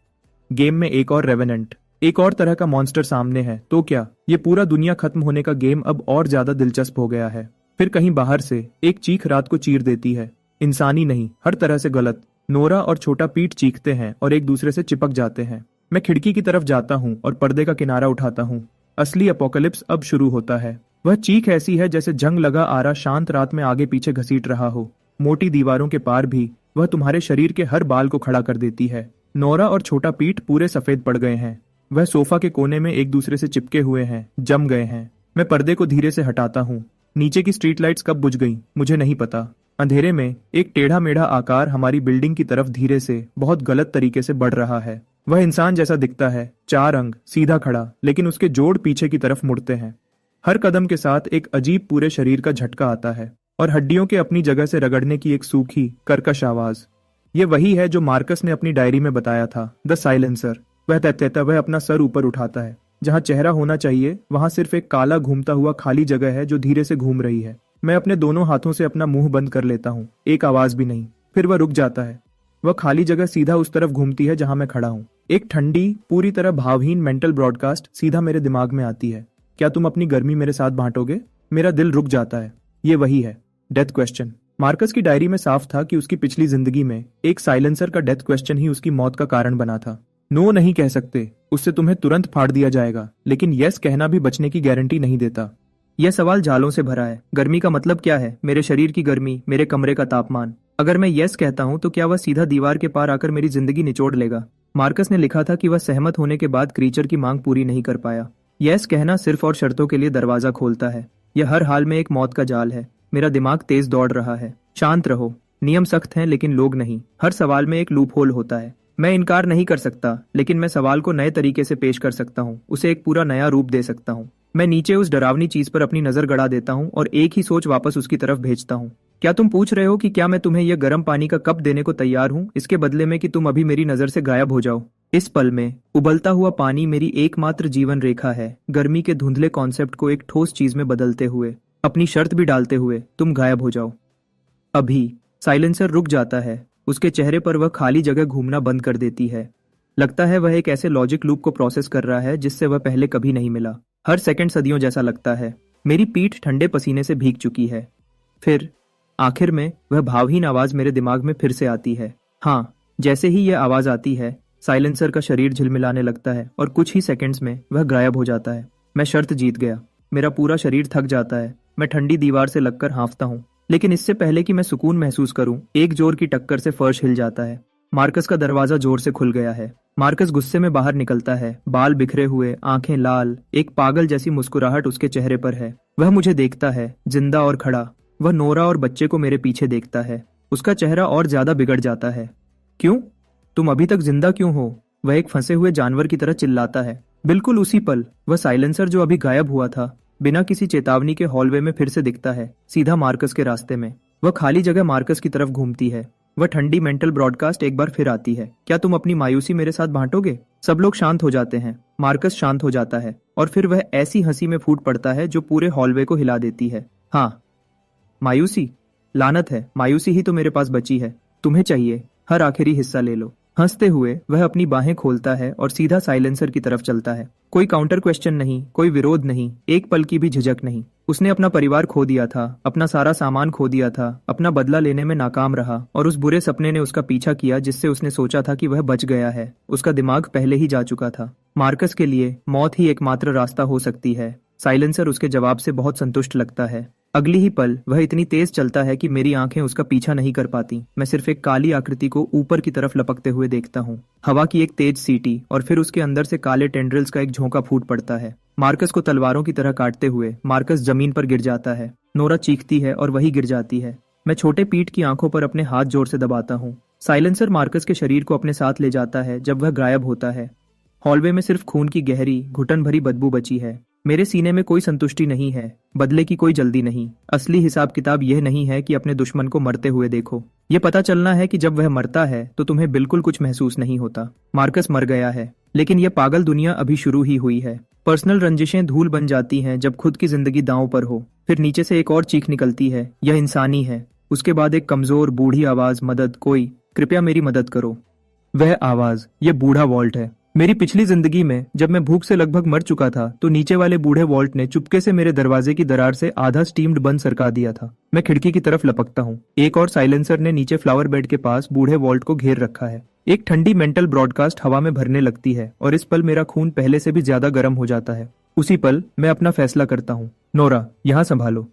गेम में एक और रेवेनेंट, एक और तरह का मॉन्स्टर सामने है। तो क्या ये पूरा दुनिया खत्म होने का गेम अब और ज्यादा दिलचस्प हो गया है? फिर कहीं बाहर से एक चीख रात को चीर देती है। इंसानी नहीं, हर तरह से गलत। नोरा और छोटा पीट चीखते हैं और एक दूसरे से चिपक जाते हैं। मैं खिड़की की तरफ जाता हूँ और पर्दे का किनारा उठाता हूँ। असली अपोकलिप्स अब शुरू होता है। वह चीख ऐसी है जैसे जंग लगा आरा शांत रात में आगे पीछे घसीट रहा हो। मोटी दीवारों के पार भी वह तुम्हारे शरीर के हर बाल को खड़ा कर देती है। नोरा और छोटा पीठ पूरे सफेद पड़ गए हैं। वह सोफा के कोने में एक दूसरे से चिपके हुए हैं, जम गए हैं। मैं पर्दे को धीरे से हटाता हूँ। नीचे की स्ट्रीट लाइट्स कब बुझ गईं मुझे नहीं पता। अंधेरे में एक टेढ़ा मेढ़ा आकार हमारी बिल्डिंग की तरफ धीरे से बहुत गलत तरीके से बढ़ रहा है। वह इंसान जैसा दिखता है, 4 अंग, सीधा खड़ा, लेकिन उसके जोड़ पीछे की तरफ मुड़ते हैं। हर कदम के साथ एक अजीब पूरे शरीर का झटका आता है और हड्डियों के अपनी जगह से रगड़ने की एक सूखी कर्कश आवाज। ये वही है जो मार्कस ने अपनी डायरी में बताया था, द साइलेंसर। वह तहता वह अपना सर ऊपर उठाता है। जहां चेहरा होना चाहिए वहां सिर्फ एक काला घूमता हुआ खाली जगह है जो धीरे से घूम रही है। मैं अपने दोनों हाथों से अपना मुंह बंद कर लेता हूँ, एक आवाज भी नहीं। फिर वह रुक जाता है। वह खाली जगह सीधा उस तरफ घूमती है जहां मैं खड़ा हूँ। एक ठंडी, पूरी तरह भावहीन मेंटल ब्रॉडकास्ट सीधा मेरे दिमाग में आती है। क्या तुम अपनी गर्मी मेरे साथ बांटोगे? मेरा दिल रुक जाता है। ये वही है, डेथ क्वेश्चन। मार्कस की डायरी में साफ था कि उसकी पिछली जिंदगी में एक साइलेंसर का डेथ क्वेश्चन ही उसकी मौत का कारण बना था। नो नहीं कह सकते, उससे तुम्हें तुरंत फाड़ दिया जाएगा, लेकिन यस कहना भी बचने की गारंटी नहीं देता। यह सवाल जालों से भरा है। गर्मी का मतलब क्या है? मेरे शरीर की गर्मी, मेरे कमरे का तापमान। अगर मैं यस कहता हूं तो क्या वह सीधा दीवार के पार आकर मेरी जिंदगी निचोड़ लेगा? मार्कस ने लिखा था कि वह सहमत होने के बाद क्रीचर की मांग पूरी नहीं कर पाया। यस कहना सिर्फ और शर्तों के लिए दरवाजा खोलता है। यह हर हाल में एक मौत का जाल है। मेरा दिमाग तेज दौड़ रहा है। शांत रहो, नियम सख्त हैं लेकिन लोग नहीं। हर सवाल में एक लूप होल होता है। मैं इनकार नहीं कर सकता, लेकिन मैं सवाल को नए तरीके से पेश कर सकता हूँ, उसे एक पूरा नया रूप दे सकता हूँ। मैं नीचे उस डरावनी चीज पर अपनी नजर गड़ा देता हूँ और एक ही सोच वापस उसकी तरफ भेजता हूँ। क्या तुम पूछ रहे हो कि क्या मैं तुम्हें यह गर्म पानी का कप देने को तैयार हूँ, इसके बदले में कि तुम अभी मेरी नजर से गायब हो जाओ? इस पल में उबलता हुआ पानी मेरी एकमात्र जीवन रेखा है। गर्मी के धुंधले कॉन्सेप्ट को एक ठोस चीज में बदलते हुए, अपनी शर्त भी डालते हुए, तुम गायब हो जाओ अभी। साइलेंसर रुक जाता है। उसके चेहरे पर वह खाली जगह घूमना बंद कर देती है। लगता है वह एक ऐसे लॉजिक लूप को प्रोसेस कर रहा है जिससे वह पहले कभी नहीं मिला। हर सेकंड सदियों जैसा लगता है। मेरी पीठ ठंडे पसीने से भीग चुकी है। फिर आखिर में वह भावहीन आवाज मेरे दिमाग में फिर से आती है। हाँ, जैसे ही यह आवाज आती है, साइलेंसर का शरीर झिलमिलाने लगता है और कुछ ही सेकंड्स में वह गायब हो जाता है। मैं शर्त जीत गया। मेरा पूरा शरीर थक जाता है। मैं ठंडी दीवार से लगकर हाँफता हूँ, लेकिन इससे पहले कि मैं सुकून महसूस करूं, एक जोर की टक्कर से फर्श हिल जाता है। मार्कस का दरवाजा जोर से खुल गया है। मार्कस गुस्से में बाहर निकलता है, बाल बिखरे हुए, आंखें लाल, एक पागल जैसी मुस्कुराहट उसके चेहरे पर है। वह मुझे देखता है, जिंदा और खड़ा। वह नोरा और बच्चे को मेरे पीछे देखता है। उसका चेहरा और ज्यादा बिगड़ जाता है। क्यों? तुम अभी तक जिंदा क्यों हो? वह एक फंसे हुए जानवर की तरह चिल्लाता है। बिल्कुल उसी पल वह साइलेंसर जो अभी गायब हुआ था, बिना किसी चेतावनी के हॉलवे में फिर से दिखता है, सीधा मार्कस के रास्ते में। वह खाली जगह मार्कस की तरफ घूमती है। वह ठंडी मेंटल ब्रॉडकास्ट एक बार फिर आती है। क्या तुम अपनी मायूसी मेरे साथ बांटोगे? सब लोग शांत हो जाते हैं। मार्कस शांत हो जाता है और फिर वह ऐसी हंसी में फूट पड़ता है जो पूरे हॉलवे को हिला देती है। हाँ, मायूसी? लानत है, मायूसी ही तो मेरे पास बची है। तुम्हें चाहिए, हर आखिरी हिस्सा ले लो। हंसते हुए वह अपनी बाहें खोलता है और सीधा साइलेंसर की तरफ चलता है। कोई काउंटर क्वेश्चन नहीं, कोई विरोध नहीं, एक पल की भी झिझक नहीं। उसने अपना परिवार खो दिया था, अपना सारा सामान खो दिया था, अपना बदला लेने में नाकाम रहा और उस बुरे सपने ने उसका पीछा किया जिससे उसने सोचा था कि वह बच गया है। उसका दिमाग पहले ही जा चुका था। मार्कस के लिए मौत ही एकमात्र रास्ता हो सकती है। साइलेंसर उसके जवाब से बहुत संतुष्ट लगता है। अगली ही पल वह इतनी तेज चलता है कि मेरी आंखें उसका पीछा नहीं कर पाती। मैं सिर्फ एक काली आकृति को ऊपर की तरफ लपकते हुए देखता हूँ। हवा की एक तेज सीटी और फिर उसके अंदर से काले टेंड्रिल्स का एक झोंका फूट पड़ता है। मार्कस को तलवारों की तरह काटते हुए मार्कस जमीन पर गिर जाता है। नोरा चीखती है और वही गिर जाती है। मैं छोटे पीठ की आंखों पर अपने हाथ जोर से दबाता हूँ। साइलेंसर मार्कस के शरीर को अपने साथ ले जाता है जब वह गायब होता है। हॉलवे में सिर्फ खून की गहरी, घुटन भरी बदबू बची है। मेरे सीने में कोई संतुष्टि नहीं है, बदले की कोई जल्दी नहीं। असली हिसाब किताब यह नहीं है कि अपने दुश्मन को मरते हुए देखो। ये पता चलना है कि जब वह मरता है तो तुम्हें बिल्कुल कुछ महसूस नहीं होता। मार्कस मर गया है, लेकिन यह पागल दुनिया अभी शुरू ही हुई है। पर्सनल रंजिशें धूल बन जाती हैं जब खुद की जिंदगी दांव पर हो। फिर नीचे से एक और चीख निकलती है, यह इंसानी है। उसके बाद एक कमजोर बूढ़ी आवाज, मदद, कोई, कृपया मेरी मदद करो। वह आवाज, यह बूढ़ा वॉल्ट है। मेरी पिछली जिंदगी में जब मैं भूख से लगभग मर चुका था तो नीचे वाले बूढ़े वॉल्ट ने चुपके से मेरे दरवाजे की दरार से आधा स्टीम्ड बन सरका दिया था। मैं खिड़की की तरफ लपकता हूँ। एक और साइलेंसर ने नीचे फ्लावर बेड के पास बूढ़े वॉल्ट को घेर रखा है। एक ठंडी मेंटल ब्रॉडकास्ट हवा में भरने लगती है और इस पल मेरा खून पहले से भी ज्यादा गर्म हो जाता है। उसी पल मैं अपना फैसला करता हूँ। नोरा, यहाँ संभालो।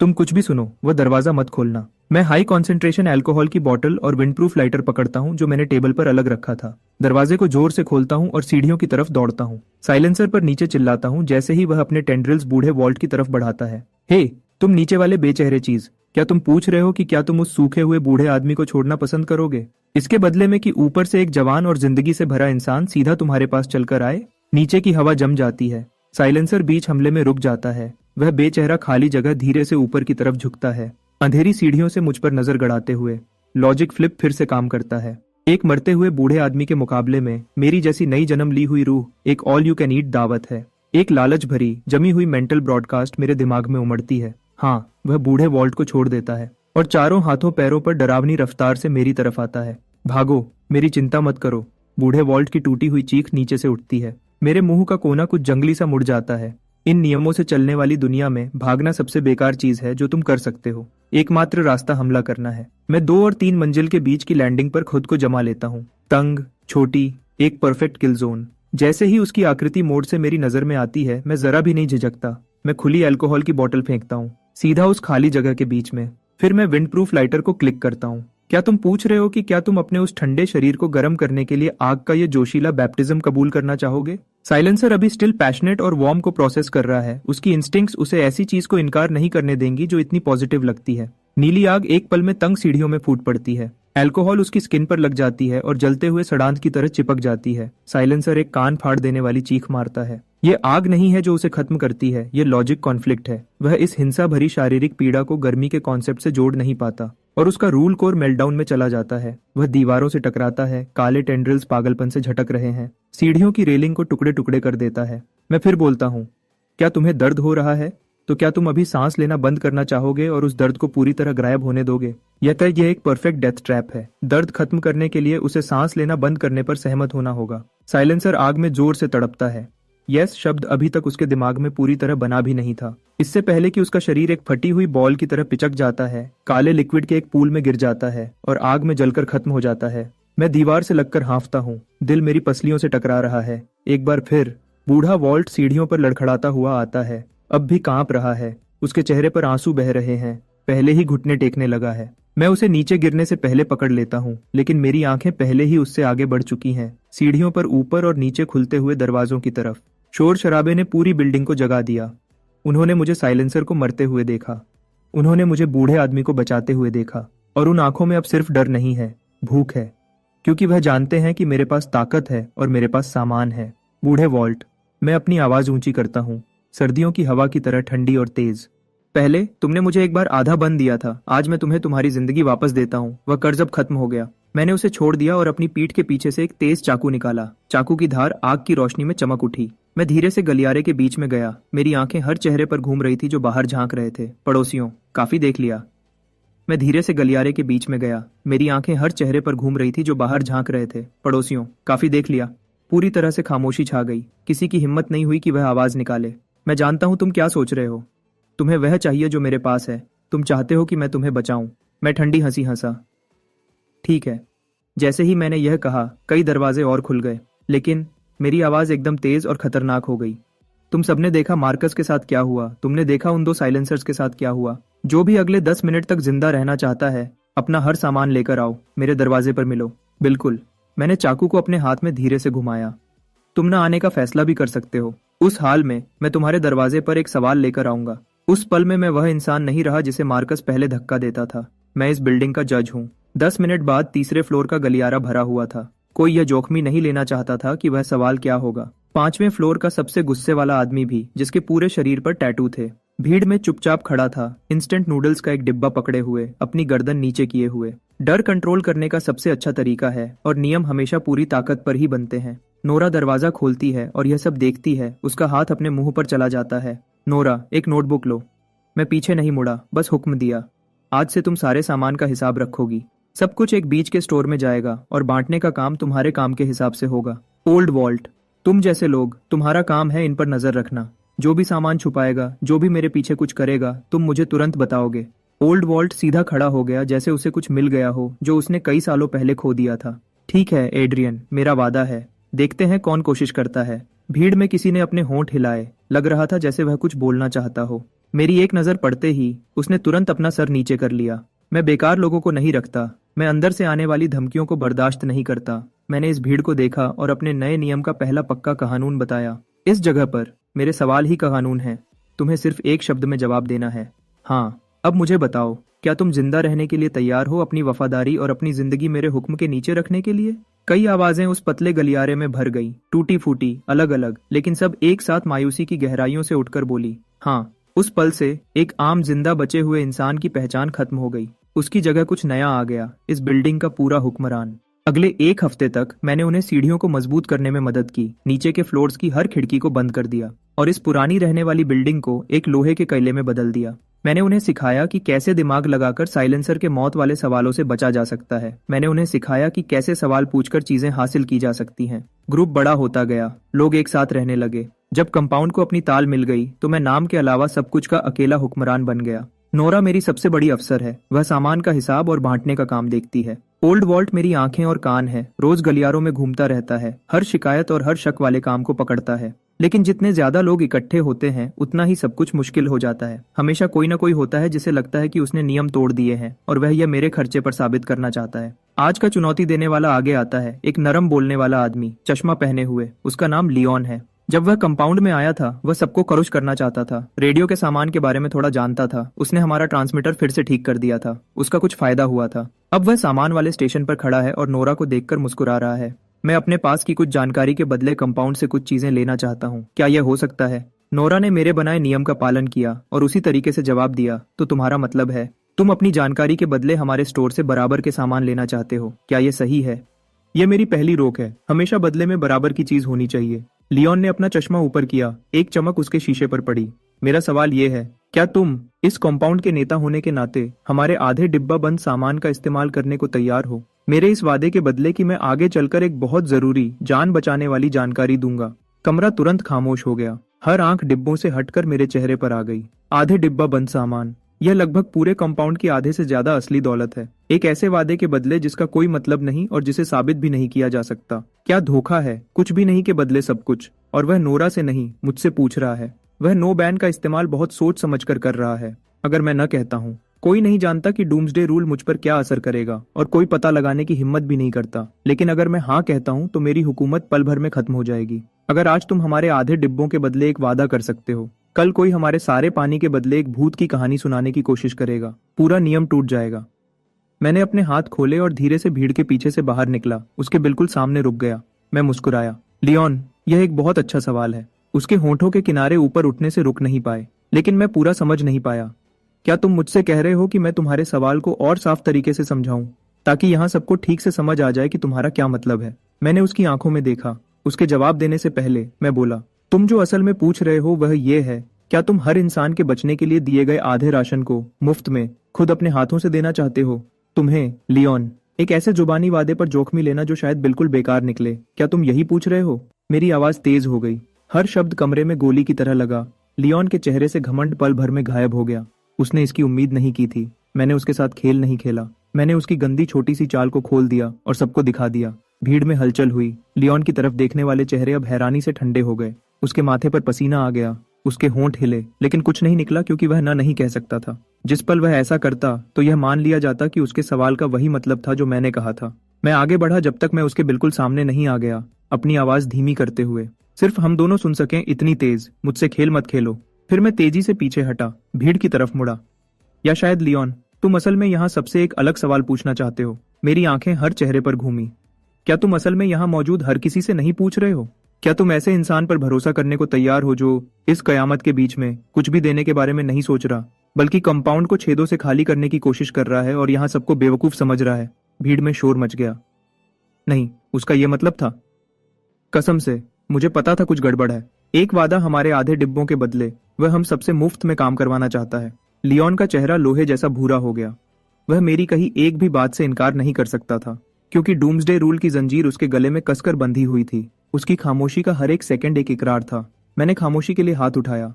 तुम कुछ भी सुनो, वह दरवाजा मत खोलना। मैं हाई कॉन्सेंट्रेशन अल्कोहल की बोतल और विंडप्रूफ लाइटर पकड़ता हूँ जो मैंने टेबल पर अलग रखा था। दरवाजे को जोर से खोलता हूँ और सीढ़ियों की तरफ दौड़ता हूँ। साइलेंसर पर नीचे चिल्लाता हूँ जैसे ही वह अपने टेंड्रिल्स बूढ़े वॉल्ट की तरफ बढ़ाता है। हे, तुम नीचे वाले बेचेहरे चीज, क्या तुम पूछ रहे हो कि क्या तुम उस सूखे हुए बूढ़े आदमी को छोड़ना पसंद करोगे, इसके बदले में कि ऊपर से एक जवान और जिंदगी से भरा इंसान सीधा तुम्हारे पास चलकर आए? नीचे की हवा जम जाती है। साइलेंसर बीच हमले में रुक जाता है। वह बेचेहरा खाली जगह धीरे से ऊपर की तरफ झुकता है, अंधेरी सीढ़ियों से मुझ पर नजर गड़ाते हुए। लॉजिक फ्लिप फिर से काम करता है। एक मरते हुए बूढ़े आदमी के मुकाबले में मेरी जैसी नई जन्म ली हुई रूह एक ऑल यू कैन ईट दावत है। एक लालच भरी जमी हुई मेंटल ब्रॉडकास्ट मेरे दिमाग में उमड़ती है। हाँ, वह बूढ़े वॉल्ट को छोड़ देता है और चारों हाथों पैरों पर डरावनी रफ्तार से मेरी तरफ आता है। भागो, मेरी चिंता मत करो। बूढ़े वॉल्ट की टूटी हुई चीख नीचे से उठती है। मेरे मुंह का कोना कुछ जंगली सा मुड़ जाता है। इन नियमों से चलने वाली दुनिया में भागना सबसे बेकार चीज है जो तुम कर सकते हो। एकमात्र रास्ता हमला करना है। मैं 2 और 3 मंजिल के बीच की लैंडिंग पर खुद को जमा लेता हूँ। तंग, छोटी, एक परफेक्ट किल जोन। जैसे ही उसकी आकृति मोड़ से मेरी नजर में आती है, मैं जरा भी नहीं झिझकता। मैं खुली अल्कोहल की बोतल फेंकता हूँ सीधा उस खाली जगह के बीच में। फिर मैं विंड प्रूफ लाइटर को क्लिक करता हूँ। क्या तुम पूछ रहे हो कि क्या तुम अपने उस ठंडे शरीर को गर्म करने के लिए आग का ये जोशीला बैप्टिज्म कबूल करना चाहोगे? साइलेंसर अभी स्टिल पैशनेट और वार्म को प्रोसेस कर रहा है। उसकी इंस्टिंक्ट्स उसे ऐसी चीज को इनकार नहीं करने देंगी जो इतनी पॉजिटिव लगती है। नीली आग एक पल में तंग सीढ़ियों में फूट पड़ती है। अल्कोहल उसकी स्किन पर लग जाती है और जलते हुए सड़ांध की तरह चिपक जाती है। साइलेंसर एक कान फाड़ देने वाली चीख मारता है। ये आग नहीं है जो उसे खत्म करती है, ये लॉजिक कॉन्फ्लिक्ट है। वह इस हिंसा भरी शारीरिक पीड़ा को गर्मी के कॉन्सेप्ट से जोड़ नहीं पाता और उसका रूल कोर मेल्टडाउन में चला जाता है। वह दीवारों से टकराता है। काले टेंड्रिल्स पागलपन से झटक रहे हैं। सीढ़ियों की रेलिंग को टुकड़े टुकड़े कर देता है। मैं फिर बोलता हूँ, क्या तुम्हें दर्द हो रहा है? तो क्या तुम अभी सांस लेना बंद करना चाहोगे और उस दर्द को पूरी तरह गायब होने दोगे? यह एक परफेक्ट डेथ ट्रैप है। दर्द खत्म करने के लिए उसे सांस लेना बंद करने पर सहमत होना होगा। साइलेंसर आग में जोर से तड़पता है। यस शब्द अभी तक उसके दिमाग में पूरी तरह बना भी नहीं था। इससे पहले कि उसका शरीर एक फटी हुई बॉल की तरह पिचक जाता है, काले लिक्विड के एक पूल में गिर जाता है और आग में जलकर खत्म हो जाता है। मैं दीवार से लगकर हाँफता हूँ। दिल मेरी पसलियों से टकरा रहा है। एक बार फिर बूढ़ा वॉल्ट सीढ़ियों पर लड़खड़ाता हुआ आता है। अब भी कांप रहा है। उसके चेहरे पर आंसू बह रहे हैं। पहले ही घुटने टेकने लगा है। मैं उसे नीचे गिरने से पहले पकड़ लेता हूँ, लेकिन मेरी आंखें पहले ही उससे आगे बढ़ चुकी हैं, सीढ़ियों पर ऊपर और नीचे खुलते हुए दरवाजों की तरफ। शोर शराबे ने पूरी बिल्डिंग को जगा दिया। उन्होंने मुझे साइलेंसर को मरते हुए देखा। उन्होंने मुझे बूढ़े आदमी को बचाते हुए देखा। और उन आंखों में अब सिर्फ डर नहीं है, भूख है, क्योंकि वह जानते हैं कि मेरे पास ताकत है और मेरे पास सामान है। बूढ़े वॉल्ट, मैं अपनी आवाज ऊंची करता हूँ, सर्दियों की हवा की तरह ठंडी और तेज। पहले तुमने मुझे एक बार आधा बन दिया था। आज मैं तुम्हें तुम्हारी जिंदगी वापस देता हूँ। वह कर्ज अब खत्म हो गया। मैंने उसे छोड़ दिया और अपनी पीठ के पीछे से एक तेज चाकू निकाला। चाकू की धार आग की रोशनी में चमक उठी। मैं धीरे से गलियारे के बीच में गया। मेरी आंखें हर चेहरे पर घूम रही थी जो बाहर झांक रहे थे। पड़ोसियों, काफी देख लिया। मैं धीरे से गलियारे के बीच में गया। मेरी आंखें हर चेहरे पर घूम रही थी जो बाहर झांक रहे थे। पड़ोसियों, काफी देख लिया। पूरी तरह से खामोशी छा गई। किसी की हिम्मत नहीं हुई कि वह आवाज निकाले। मैं जानता हूं तुम क्या सोच रहे हो। तुम्हें वह चाहिए जो मेरे पास है। तुम चाहते हो कि मैं तुम्हें बचाऊं। मैं ठंडी हंसी हंसा। ठीक है। जैसे ही मैंने यह कहा, कई दरवाजे और खुल गए, लेकिन मेरी आवाज एकदम तेज और खतरनाक हो गई। तुम सबने देखा मार्कस के साथ क्या हुआ। तुमने देखा उन 2 साइलेंसर्स के साथ क्या हुआ। जो भी अगले 10 मिनट तक जिंदा रहना चाहता है, अपना हर सामान लेकर आओ। मेरे दरवाजे पर मिलो। बिल्कुल। मैंने चाकू को अपने हाथ में धीरे से घुमाया। तुम ना आने का फैसला भी कर सकते हो। उस हाल में मैं तुम्हारे दरवाजे पर एक सवाल लेकर आऊंगा। उस पल में मैं वह इंसान नहीं रहा जिसे मार्कस पहले धक्का देता था। मैं इस बिल्डिंग का जज हूँ। 10 मिनट बाद तीसरे फ्लोर का गलियारा भरा हुआ था। कोई यह जोखमी नहीं लेना चाहता था कि वह सवाल क्या होगा। 5वें फ्लोर का सबसे गुस्से वाला आदमी भी, जिसके पूरे शरीर पर टैटू थे, भीड़ में चुपचाप खड़ा था, इंस्टेंट नूडल्स का एक डिब्बा पकड़े हुए, अपनी गर्दन नीचे किए हुए। डर कंट्रोल करने का सबसे अच्छा तरीका है और नियम हमेशा पूरी ताकत पर ही बनते हैं। नोरा दरवाजा खोलती है और यह सब देखती है। उसका हाथ अपने मुंह पर चला जाता है। नोरा, एक नोटबुक लो। मैं पीछे नहीं मुड़ा, बस हुक्म दिया। आज से तुम सारे सामान का हिसाब रखोगी। सब कुछ एक बीच के स्टोर में जाएगा और बांटने का काम तुम्हारे काम के हिसाब से होगा। ओल्ड वॉल्ट, तुम जैसे लोग, तुम्हारा काम है इन पर नजर रखना। जो भी सामान छुपाएगा, जो भी मेरे पीछे कुछ करेगा, तुम मुझे तुरंत बताओगे। ओल्ड वॉल्ट सीधा खड़ा हो गया, जैसे उसे कुछ मिल गया हो जो उसने कई सालों पहले खो दिया था। ठीक है एड्रियन, मेरा वादा है। देखते हैं कौन कोशिश करता है। भीड़ में किसी ने अपने होंठ हिलाए, लग रहा था जैसे वह कुछ बोलना चाहता हो। मेरी एक नजर पड़ते ही उसने तुरंत अपना सर नीचे कर लिया। मैं बेकार लोगों को नहीं रखता, मैं अंदर से आने वाली धमकियों को बर्दाश्त नहीं करता। मैंने इस भीड़ को देखा और अपने नए नियम का पहला पक्का कानून बताया। इस जगह पर मेरे सवाल ही का कानून है। तुम्हें सिर्फ एक शब्द में जवाब देना है, हाँ। अब मुझे बताओ, क्या तुम जिंदा रहने के लिए तैयार हो, अपनी वफादारी और अपनी जिंदगी मेरे हुक्म के नीचे रखने के लिए? कई आवाजें उस पतले गलियारे में भर गई, टूटी फूटी, अलग अलग, लेकिन सब एक साथ मायूसी की गहराइयों से उठकर बोली, हाँ। उस पल से एक आम जिंदा बचे हुए इंसान की पहचान खत्म हो गई। उसकी जगह कुछ नया आ गया, इस बिल्डिंग का पूरा हुक्मरान। अगले एक हफ्ते तक मैंने उन्हें सीढ़ियों को मजबूत करने में मदद की, नीचे के फ्लोर्स की हर खिड़की को बंद कर दिया और इस पुरानी रहने वाली बिल्डिंग को एक लोहे के कैले में बदल दिया। मैंने उन्हें सिखाया कि कैसे दिमाग लगाकर साइलेंसर के मौत वाले सवालों से बचा जा सकता है। मैंने उन्हें सिखाया कि कैसे सवाल पूछकर चीजें हासिल की जा सकती हैं। ग्रुप बड़ा होता गया, लोग एक साथ रहने लगे। जब कंपाउंड को अपनी ताल मिल गई तो मैं नाम के अलावा सब कुछ का अकेला हुक्मरान बन गया। नोरा मेरी सबसे बड़ी अफसर है, वह सामान का हिसाब और बांटने का काम देखती है। ओल्ड वॉल्ट मेरी आंखें और कान है, रोज गलियारों में घूमता रहता है, हर शिकायत और हर शक वाले काम को पकड़ता है। लेकिन जितने ज्यादा लोग इकट्ठे होते हैं उतना ही सब कुछ मुश्किल हो जाता है। हमेशा कोई ना कोई होता है जिसे लगता है कि उसने नियम तोड़ दिए हैं और वह यह मेरे खर्चे पर साबित करना चाहता है। आज का चुनौती देने वाला आगे आता है, एक नरम बोलने वाला आदमी, चश्मा पहने हुए। उसका नाम लियोन है। जब वह कंपाउंड में आया था वह सबको खुश करना चाहता था, रेडियो के सामान के बारे में थोड़ा जानता था। उसने हमारा ट्रांसमीटर फिर से ठीक कर दिया था, उसका कुछ फायदा हुआ था। अब वह सामान वाले स्टेशन पर खड़ा है और नोरा को देखकर मुस्कुरा रहा है। मैं अपने पास की कुछ जानकारी के बदले कंपाउंड से कुछ चीजें लेना चाहता हूँ, क्या यह हो सकता है? नोरा ने मेरे बनाए नियम का पालन किया और उसी तरीके से जवाब दिया, तो तुम्हारा मतलब है तुम अपनी जानकारी के बदले हमारे स्टोर से बराबर के सामान लेना चाहते हो, क्या यह सही है? यह मेरी पहली रोक है, हमेशा बदले में बराबर की चीज होनी चाहिए। लियोन ने अपना चश्मा ऊपर किया, एक चमक उसके शीशे पर पड़ी। मेरा सवाल यह है, क्या तुम इस कॉम्पाउंड के नेता होने के नाते हमारे आधे डिब्बा बंद सामान का इस्तेमाल करने को तैयार हो, मेरे इस वादे के बदले कि मैं आगे चलकर एक बहुत जरूरी जान बचाने वाली जानकारी दूंगा? कमरा तुरंत खामोश हो गया, हर आंख डिब्बों से हटकर मेरे चेहरे पर आ गई। आधे डिब्बा बंद सामान, यह लगभग पूरे कंपाउंड की आधे से ज्यादा असली दौलत है, एक ऐसे वादे के बदले जिसका कोई मतलब नहीं और जिसे साबित भी नहीं किया जा सकता। क्या धोखा है? कुछ भी नहीं के बदले सब कुछ। और वह नोरा से नहीं, मुझसे पूछ रहा है। वह नो बैन का इस्तेमाल बहुत सोच समझ कर रहा है। अगर मैं न कहता हूँ, कोई नहीं जानता कि डूम्सडे रूल मुझ पर क्या असर करेगा और कोई पता लगाने की हिम्मत भी नहीं करता। लेकिन अगर मैं हाँ कहता हूँ तो मेरी हुकूमत पल भर में खत्म हो जाएगी। अगर आज तुम हमारे आधे डिब्बों के बदले एक वादा कर सकते हो, कल कोई हमारे सारे पानी के बदले एक भूत की कहानी सुनाने की कोशिश करेगा, पूरा नियम टूट जाएगा। मैंने अपने हाथ खोले और धीरे से भीड़ के पीछे से बाहर निकला, उसके बिल्कुल सामने रुक गया। मैं मुस्कुराया। लियोन, यह एक बहुत अच्छा सवाल है। उसके होंठों के किनारे ऊपर उठने से रुक नहीं पाए, लेकिन मैं पूरा समझ नहीं पाया। क्या तुम मुझसे कह रहे हो कि मैं तुम्हारे सवाल को और साफ तरीके से समझाऊं, ताकि यहाँ सबको ठीक से समझ आ जाए कि तुम्हारा क्या मतलब है? मैंने उसकी आंखों में देखा। उसके जवाब देने से पहले मैं बोला, तुम जो असल में पूछ रहे हो वह ये है, क्या तुम हर इंसान के बचने के लिए दिए गए आधे राशन को मुफ्त में खुद अपने हाथों से देना चाहते हो? तुम्हें, लियोन, एक ऐसे जुबानी वादे पर जोखमी लेना जो शायद बिल्कुल बेकार निकले, क्या तुम यही पूछ रहे हो? मेरी आवाज तेज हो गई, हर शब्द कमरे में गोली की तरह लगा। लियोन के चेहरे से घमंड पल भर में गायब हो गया। उसने इसकी उम्मीद नहीं की थी। मैंने उसके साथ खेल नहीं खेला। मैंने उसकी गंदी छोटी सी चाल को खोल दिया और सबको दिखा दिया। भीड़ में हलचल हुई। लियोन की तरफ देखने वाले चेहरे अब हैरानी से ठंडे हो गए। उसके माथे पर पसीना आ गया, उसके होंठ हिले, लेकिन कुछ नहीं निकला क्योंकि वह न नहीं कह सकता था। जिस पल वह ऐसा करता तो यह मान लिया जाता कि उसके सवाल का वही मतलब था जो मैंने कहा था। मैं आगे बढ़ा जब तक मैं उसके बिल्कुल सामने नहीं आ गया, अपनी आवाज धीमी करते हुए, सिर्फ हम दोनों सुन सकें इतनी तेज, मुझसे खेल मत खेलो। फिर मैं तेजी से पीछे हटा, भीड़ की तरफ मुड़ा। या शायद लियोन, तुम असल में यहाँ सबसे एक अलग सवाल पूछना चाहते हो? मेरी आंखें हर चेहरे पर घूमी। क्या तुम असल में यहाँ मौजूद हर किसी से नहीं पूछ रहे हो? क्या तुम ऐसे इंसान पर भरोसा करने को तैयार हो जो इस कयामत के बीच में कुछ भी देने के बारे में नहीं सोच रहा, बल्कि कंपाउंड को छेदों से खाली करने की कोशिश कर रहा है और यहाँ सबको बेवकूफ समझ रहा है? भीड़ में शोर मच गया। नहीं, उसका यह मतलब था। कसम से मुझे पता था कुछ गड़बड़ है। एक वादा हमारे आधे डिब्बों के बदले वह हम सबसे मुफ्त में काम करवाना चाहता है। लियोन का चेहरा लोहे जैसा भूरा हो गया। वह मेरी कही एक भी बात से इनकार नहीं कर सकता था, क्योंकि डूम्सडे रूल की जंजीर उसके गले में कसकर बंधी हुई थी। उसकी खामोशी का हर एक सेकंड एक इकरार था। मैंने खामोशी के लिए हाथ उठाया।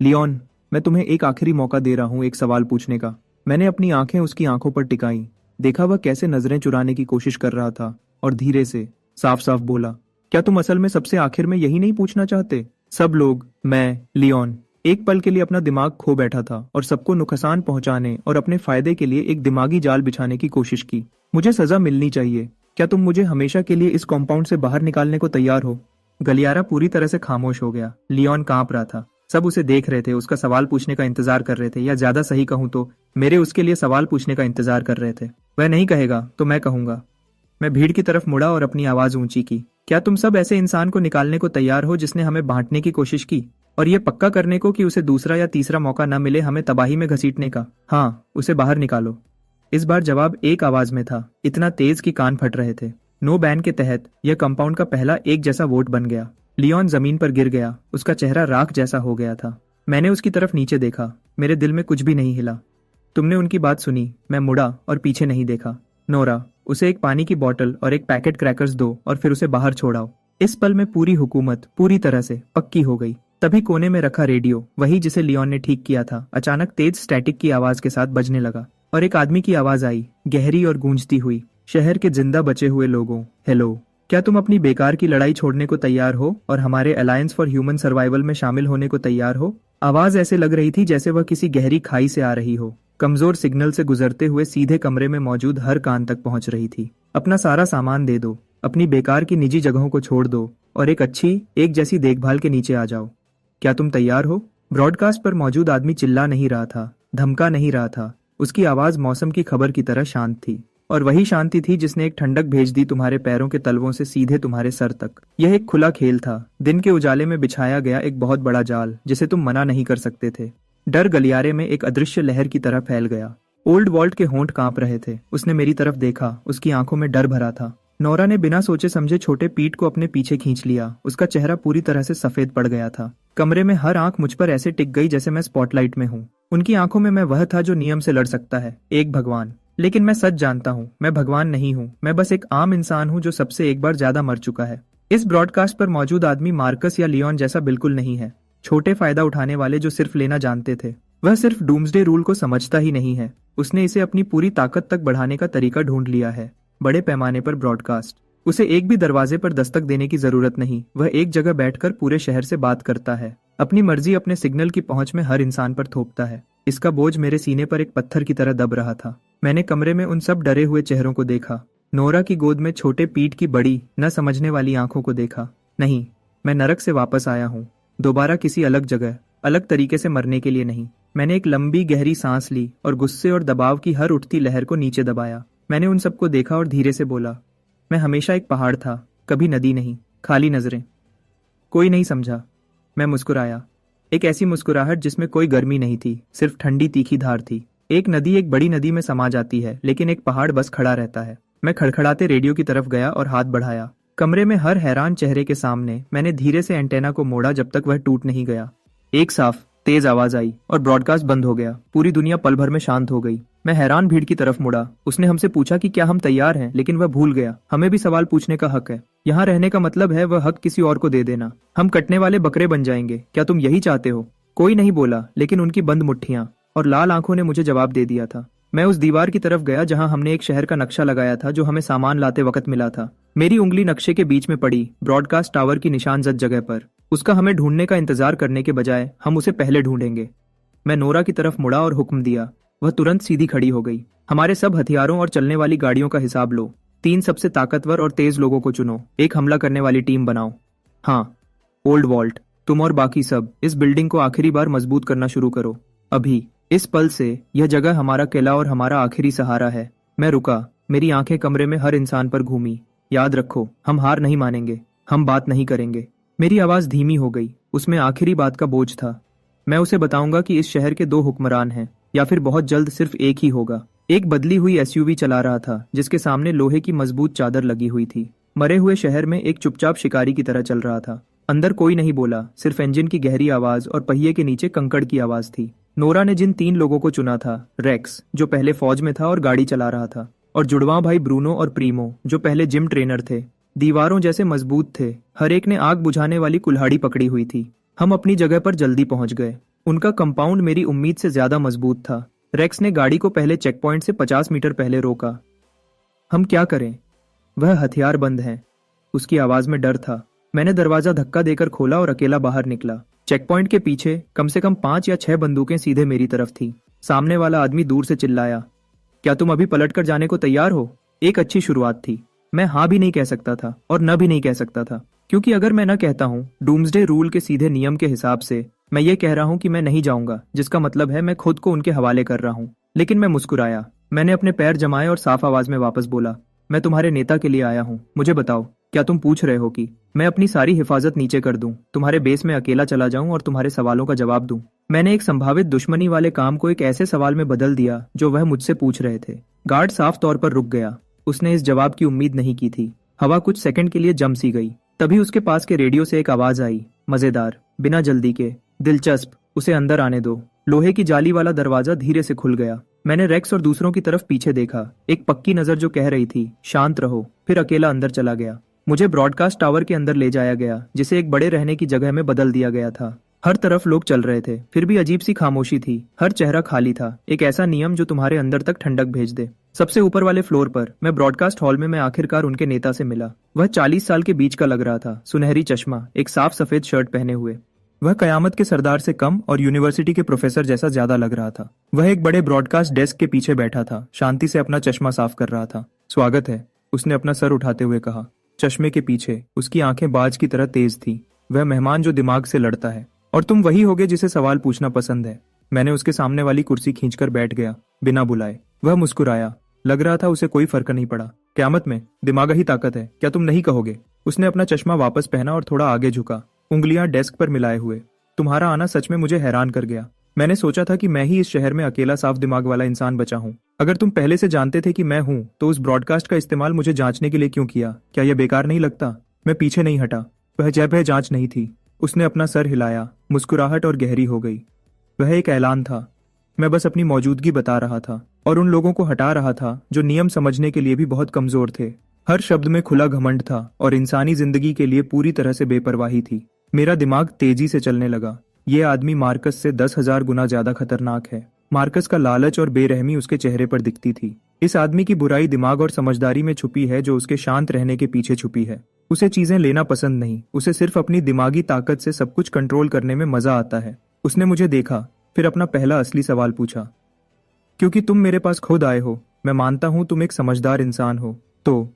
लियोन, मैं तुम्हें एक आखिरी मौका दे रहा हूं एक सवाल पूछने का। मैंने अपनी आंखें उसकी आंखों पर टिकाई, देखा वह कैसे नजरें चुराने की कोशिश कर रहा था और धीरे से साफ साफ बोला, क्या तुम असल में सबसे आखिर में यही नहीं पूछना चाहते? सब लोग, मैं, लियोन, एक पल के लिए अपना दिमाग खो बैठा था और सबको नुकसान पहुंचाने और अपने फायदे के लिए एक दिमागी जाल बिछाने की कोशिश की। मुझे सजा मिलनी चाहिए। क्या तुम मुझे हमेशा के लिए इस कॉम्पाउंड से बाहर निकालने को तैयार हो? गलियारा पूरी तरह से खामोश हो गया। लियोन कांप रहा था। सब उसे देख रहे थे, उसका सवाल पूछने का इंतजार कर रहे थे, या ज्यादा सही कहूं तो मेरे उसके लिए सवाल पूछने का इंतजार कर रहे थे। वह नहीं कहेगा तो मैं कहूंगा। मैं भीड़ की तरफ मुड़ा और अपनी आवाज ऊंची की। क्या तुम सब ऐसे इंसान को निकालने को तैयार हो जिसने हमें बांटने की कोशिश की, और ये पक्का करने को कि उसे दूसरा या तीसरा मौका न मिले हमें तबाही में घसीटने का? हाँ, उसे बाहर निकालो। इस बार जवाब एक आवाज में था, इतना तेज कि कान फट रहे थे। नो बैन के तहत यह कंपाउंड का पहला एक जैसा वोट बन गया। लियोन जमीन पर गिर गया, उसका चेहरा राख जैसा हो गया था। मैंने उसकी तरफ नीचे देखा, मेरे दिल में कुछ भी नहीं हिला। तुमने उनकी बात सुनी। मैं मुड़ा और पीछे नहीं देखा। नोरा, उसे एक पानी की बोतल और एक पैकेट क्रैकर्स दो और फिर उसे बाहर छोड़ाओ। इस पल में पूरी हुकूमत पूरी तरह से पक्की हो गई। तभी कोने में रखा रेडियो, वही जिसे लियोन ने ठीक किया था, अचानक तेज स्टैटिक की आवाज के साथ बजने लगा और एक आदमी की आवाज आई, गहरी और गूंजती हुई। शहर के जिंदा बचे हुए लोगों, हेलो, क्या तुम अपनी बेकार की लड़ाई छोड़ने को तैयार हो और हमारे अलायंस फॉर ह्यूमन सर्वाइवल में शामिल होने को तैयार हो? आवाज ऐसे लग रही थी जैसे वह किसी गहरी खाई से आ रही हो, कमजोर सिग्नल से गुजरते हुए सीधे कमरे में मौजूद हर कान तक पहुंच रही थी। अपना सारा सामान दे दो, अपनी बेकार की निजी जगहों को छोड़ दो और एक अच्छी, एक जैसी देखभाल के नीचे आ जाओ। क्या तुम तैयार हो? ब्रॉडकास्ट पर मौजूद आदमी चिल्ला नहीं रहा था, धमका नहीं रहा था। उसकी आवाज मौसम की खबर की तरह शांत थी, और वही शांति थी जिसने एक ठंडक भेज दी तुम्हारे पैरों के तलवों से सीधे तुम्हारे सर तक। यह एक खुला खेल था, दिन के उजाले में बिछाया गया एक बहुत बड़ा जाल जिसे तुम मना नहीं कर सकते थे। डर गलियारे में एक अदृश्य लहर की तरह फैल गया। ओल्ड वॉल्ट के होंठ कांप रहे थे। उसने मेरी तरफ देखा, उसकी आंखों में डर भरा था। नोरा ने बिना सोचे समझे छोटे पीठ को अपने पीछे खींच लिया। उसका चेहरा पूरी तरह से सफेद पड़ गया था। कमरे में हर आंख मुझ पर ऐसे टिक गई जैसे मैं स्पॉटलाइट में हूँ। उनकी आंखों में मैं वह था जो नियम से लड़ सकता है, एक भगवान। लेकिन मैं सच जानता हूँ, मैं भगवान नहीं हूँ। मैं बस एक आम इंसान हूँ जो सबसे एक बार ज्यादा मर चुका है। इस ब्रॉडकास्ट पर मौजूद आदमी मार्कस या लियोन जैसा बिल्कुल नहीं है। छोटे फायदा उठाने वाले जो सिर्फ लेना जानते थे। वह सिर्फ डूम्सडे रूल को समझता ही नहीं है, उसने इसे अपनी पूरी ताकत तक बढ़ाने का तरीका ढूंढ लिया है। बड़े पैमाने पर ब्रॉडकास्ट। उसे एक भी दरवाजे पर दस्तक देने की जरूरत नहीं। वह एक जगह बैठकर पूरे शहर से बात करता है, अपनी मर्जी अपने सिग्नल की पहुंच में हर इंसान पर थोपता है। इसका बोझ मेरे सीने पर एक पत्थर की तरह दब रहा था। मैंने कमरे में उन सब डरे हुए चेहरों को देखा। नोरा की गोद में छोटे पीठ की बड़ी न समझने वाली आंखों को देखा। नहीं, मैं नरक से वापस आया हूँ, दोबारा किसी अलग जगह, अलग तरीके से मरने के लिए नहीं। मैंने एक लंबी गहरी सांस ली और गुस्से और दबाव की हर उठती लहर को नीचे दबाया। मैंने उन सबको देखा और धीरे से बोला, मैं हमेशा एक पहाड़ था, कभी नदी नहीं। खाली नजरें। कोई नहीं समझा। मैं मुस्कुराया, एक ऐसी मुस्कुराहट जिसमें कोई गर्मी नहीं थी, सिर्फ ठंडी तीखी धार थी। एक नदी एक बड़ी नदी में समा जाती है, लेकिन एक पहाड़ बस खड़ा रहता है। मैं खड़खड़ाते रेडियो की तरफ गया और हाथ बढ़ाया। कमरे में हर हैरान चेहरे के सामने मैंने धीरे से एंटेना को मोड़ा जब तक वह टूट नहीं गया। एक साफ तेज आवाज आई और ब्रॉडकास्ट बंद हो गया। पूरी दुनिया पल भर में शांत हो गई। मैं हैरान भीड़ की तरफ मुड़ा। उसने हमसे पूछा कि क्या हम तैयार हैं, लेकिन वह भूल गया, हमें भी सवाल पूछने का हक है। यहाँ रहने का मतलब है वह हक किसी और को दे देना। हम कटने वाले बकरे बन जाएंगे। क्या तुम यही चाहते हो? कोई नहीं बोला, लेकिन उनकी बंद मुट्ठियां और लाल आंखों ने मुझे जवाब दे दिया था। मैं उस दीवार की तरफ गया जहां हमने एक शहर का नक्शा लगाया था जो हमें सामान लाते वक्त मिला था। मेरी उंगली नक्शे के बीच में पड़ी, ब्रॉडकास्ट टावर की निशानजद जगह पर। उसका हमें ढूंढने का इंतजार करने के बजाय हम उसे पहले ढूंढेंगे। मैं नोरा की तरफ मुड़ा और हुक्म दिया। वह तुरंत सीधी खड़ी हो गई। हमारे सब हथियारों और चलने वाली गाड़ियों का हिसाब लो। 3 सबसे ताकतवर और तेज लोगों को चुनो, एक हमला करने वाली टीम बनाओ। हाँ, ओल्ड वॉल्ट, तुम और बाकी सब इस बिल्डिंग को आखिरी बार मजबूत करना शुरू करो। अभी, इस पल से यह जगह हमारा किला और हमारा आखिरी सहारा है। मैं रुका, मेरी आंखें कमरे में हर इंसान पर घूमी। याद रखो, हम हार नहीं मानेंगे, हम बात नहीं करेंगे। मेरी आवाज धीमी हो गई, उसमें आखिरी बात का बोझ था। मैं उसे बताऊंगा कि इस शहर के 2 हुक्मरान हैं, या फिर बहुत जल्द सिर्फ एक ही होगा। एक बदली हुई एसयूवी चला रहा था जिसके सामने लोहे की मजबूत चादर लगी हुई थी। मरे हुए शहर में एक चुपचाप शिकारी की तरह चल रहा था। अंदर कोई नहीं बोला, सिर्फ इंजन की गहरी आवाज और पहिए के नीचे कंकड़ की आवाज थी। नोरा ने जिन 3 लोगों को चुना था, रेक्स जो पहले फौज में था और गाड़ी चला रहा था, और जुड़वा भाई ब्रूनो और प्रीमो जो पहले जिम ट्रेनर थे, दीवारों जैसे मजबूत थे। हर एक ने आग बुझाने वाली कुल्हाड़ी पकड़ी हुई थी। हम अपनी जगह पर जल्दी पहुंच गए। उनका कंपाउंड मेरी उम्मीद से ज्यादा मजबूत था। रेक्स ने गाड़ी को पहले चेक पॉइंट से 50 मीटर पहले रोका। हम क्या करें? वह हथियार बंद हैं। उसकी आवाज में डर था। मैंने दरवाजा धक्का देकर खोला और अकेला बाहर निकला। चेक पॉइंट के पीछे कम से कम 5 या 6 बंदूकें सीधे मेरी तरफ थी। सामने वाला आदमी दूर से चिल्लाया, क्या तुम अभी पलट कर जाने को तैयार हो? एक अच्छी शुरुआत थी। मैं हाँ भी नहीं कह सकता था और न भी नहीं कह सकता था, क्योंकि अगर मैं न कहता हूँ डूम्सडे रूल के सीधे नियम के हिसाब से मैं ये कह रहा हूँ कि मैं नहीं जाऊंगा, जिसका मतलब है मैं खुद को उनके हवाले कर रहा हूँ। लेकिन मैं मुस्कुराया। मैंने अपने पैर जमाए और साफ आवाज में वापस बोला, मैं तुम्हारे नेता के लिए आया हूँ। मुझे बताओ, क्या तुम पूछ रहे हो कि मैं अपनी सारी हिफाजत नीचे कर दूं, तुम्हारे बेस में अकेला चला जाऊं और तुम्हारे सवालों का जवाब दूं? मैंने एक संभावित दुश्मनी वाले काम को एक ऐसे सवाल में बदल दिया जो वह मुझसे पूछ रहे थे। गार्ड साफ तौर पर रुक गया। उसने इस जवाब की उम्मीद नहीं की थी। हवा कुछ सेकंड के लिए जम सी गई। तभी उसके पास के रेडियो से एक आवाज आई, मजेदार, बिना जल्दी के, दिलचस्प, उसे अंदर आने दो। लोहे की जाली वाला दरवाजा धीरे से खुल गया। मैंने रेक्स और दूसरों की तरफ पीछे देखा। एक पक्की नजर जो कह रही थी, शांत रहो। फिर अकेला अंदर चला गया। मुझे ब्रॉडकास्ट टावर के अंदर ले जाया गया, जिसे एक बड़े रहने की जगह में बदल दिया गया था। हर तरफ लोग चल रहे थे, फिर भी अजीब सी खामोशी थी। हर चेहरा खाली था। एक ऐसा नियम जो तुम्हारे अंदर तक ठंडक भेज दे। सबसे ऊपर वाले फ्लोर पर मैं ब्रॉडकास्ट हॉल में मैं आखिरकार उनके नेता से मिला। वह 40 साल के बीच का लग रहा था। सुनहरी चश्मा, एक साफ सफेद शर्ट पहने हुए। वह कयामत के सरदार से कम और यूनिवर्सिटी के प्रोफेसर जैसा ज्यादा लग रहा था। वह एक बड़े ब्रॉडकास्ट डेस्क के पीछे बैठा था, शांति से अपना चश्मा साफ कर रहा था। स्वागत है, उसने अपना सर उठाते हुए कहा। चश्मे के पीछे उसकी आंखें बाज की तरह तेज थी। वह मेहमान जो दिमाग से लड़ता है। और तुम वही होगे जिसे सवाल पूछना पसंद है। मैंने उसके सामने वाली कुर्सी खींचकर बैठ गया, बिना बुलाए। वह मुस्कुराया। लग रहा था उसे कोई फर्क नहीं पड़ा। क़यामत में दिमाग ही ताकत है, क्या तुम नहीं कहोगे? उसने अपना चश्मा वापस पहना और थोड़ा आगे झुका, उंगलियां डेस्क पर मिलाए हुए। तुम्हारा आना सच में मुझे हैरान कर गया। मैंने सोचा था कि मैं ही इस शहर में अकेला साफ दिमाग वाला इंसान बचा हूँ। अगर तुम पहले से जानते थे कि मैं हूँ, तो उस ब्रॉडकास्ट का इस्तेमाल मुझे जांचने के लिए क्यों किया? क्या यह बेकार नहीं लगता? मैं पीछे नहीं हटा। वह जब जांच नहीं थी। उसने अपना सर हिलाया। मुस्कुराहट और गहरी हो गई। वह एक ऐलान था। मैं बस अपनी मौजूदगी बता रहा था और उन लोगों को हटा रहा था जो नियम समझने के लिए भी बहुत कमजोर थे। हर शब्द में खुला घमंड था और इंसानी जिंदगी के लिए पूरी तरह से बेपरवाही थी। मेरा दिमाग तेजी से चलने लगा। ये आदमी मार्कस से 10,000 गुना ज्यादा खतरनाक है। मार्कस का लालच और बेरहमी उसके चेहरे पर दिखती थी। इस आदमी की बुराई दिमाग और समझदारी में छुपी है, जो उसके शांत रहने के पीछे छुपी है। उसे चीजें लेना पसंद नहीं, उसे सिर्फ अपनी दिमागी ताकत से सब कुछ कंट्रोल करने में मजा आता है। उसने मुझे देखा, फिर अपना पहला असली सवाल पूछा, क्योंकि तुम मेरे पास खुद आए हो, मैं मानता हूं तुम एक समझदार इंसान हो, तो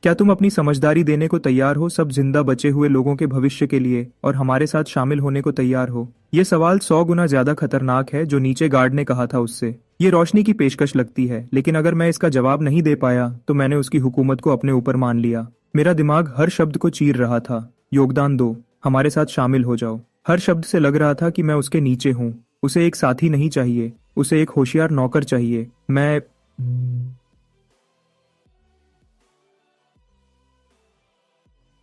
क्या तुम अपनी समझदारी देने को तैयार हो सब जिंदा बचे हुए लोगों के भविष्य के लिए और हमारे साथ शामिल होने को तैयार हो? ये सवाल 100 गुना ज्यादा खतरनाक है जो नीचे गार्ड ने कहा था उससे। ये रोशनी की पेशकश लगती है, लेकिन अगर मैं इसका जवाब नहीं दे पाया तो मैंने उसकी हुकूमत को अपने ऊपर मान लिया। मेरा दिमाग हर शब्द को चीर रहा था। योगदान दो, हमारे साथ शामिल हो जाओ। हर शब्द से लग रहा था कि मैं उसके नीचे हूँ। उसे एक साथी नहीं चाहिए, उसे एक होशियार नौकर चाहिए। मैं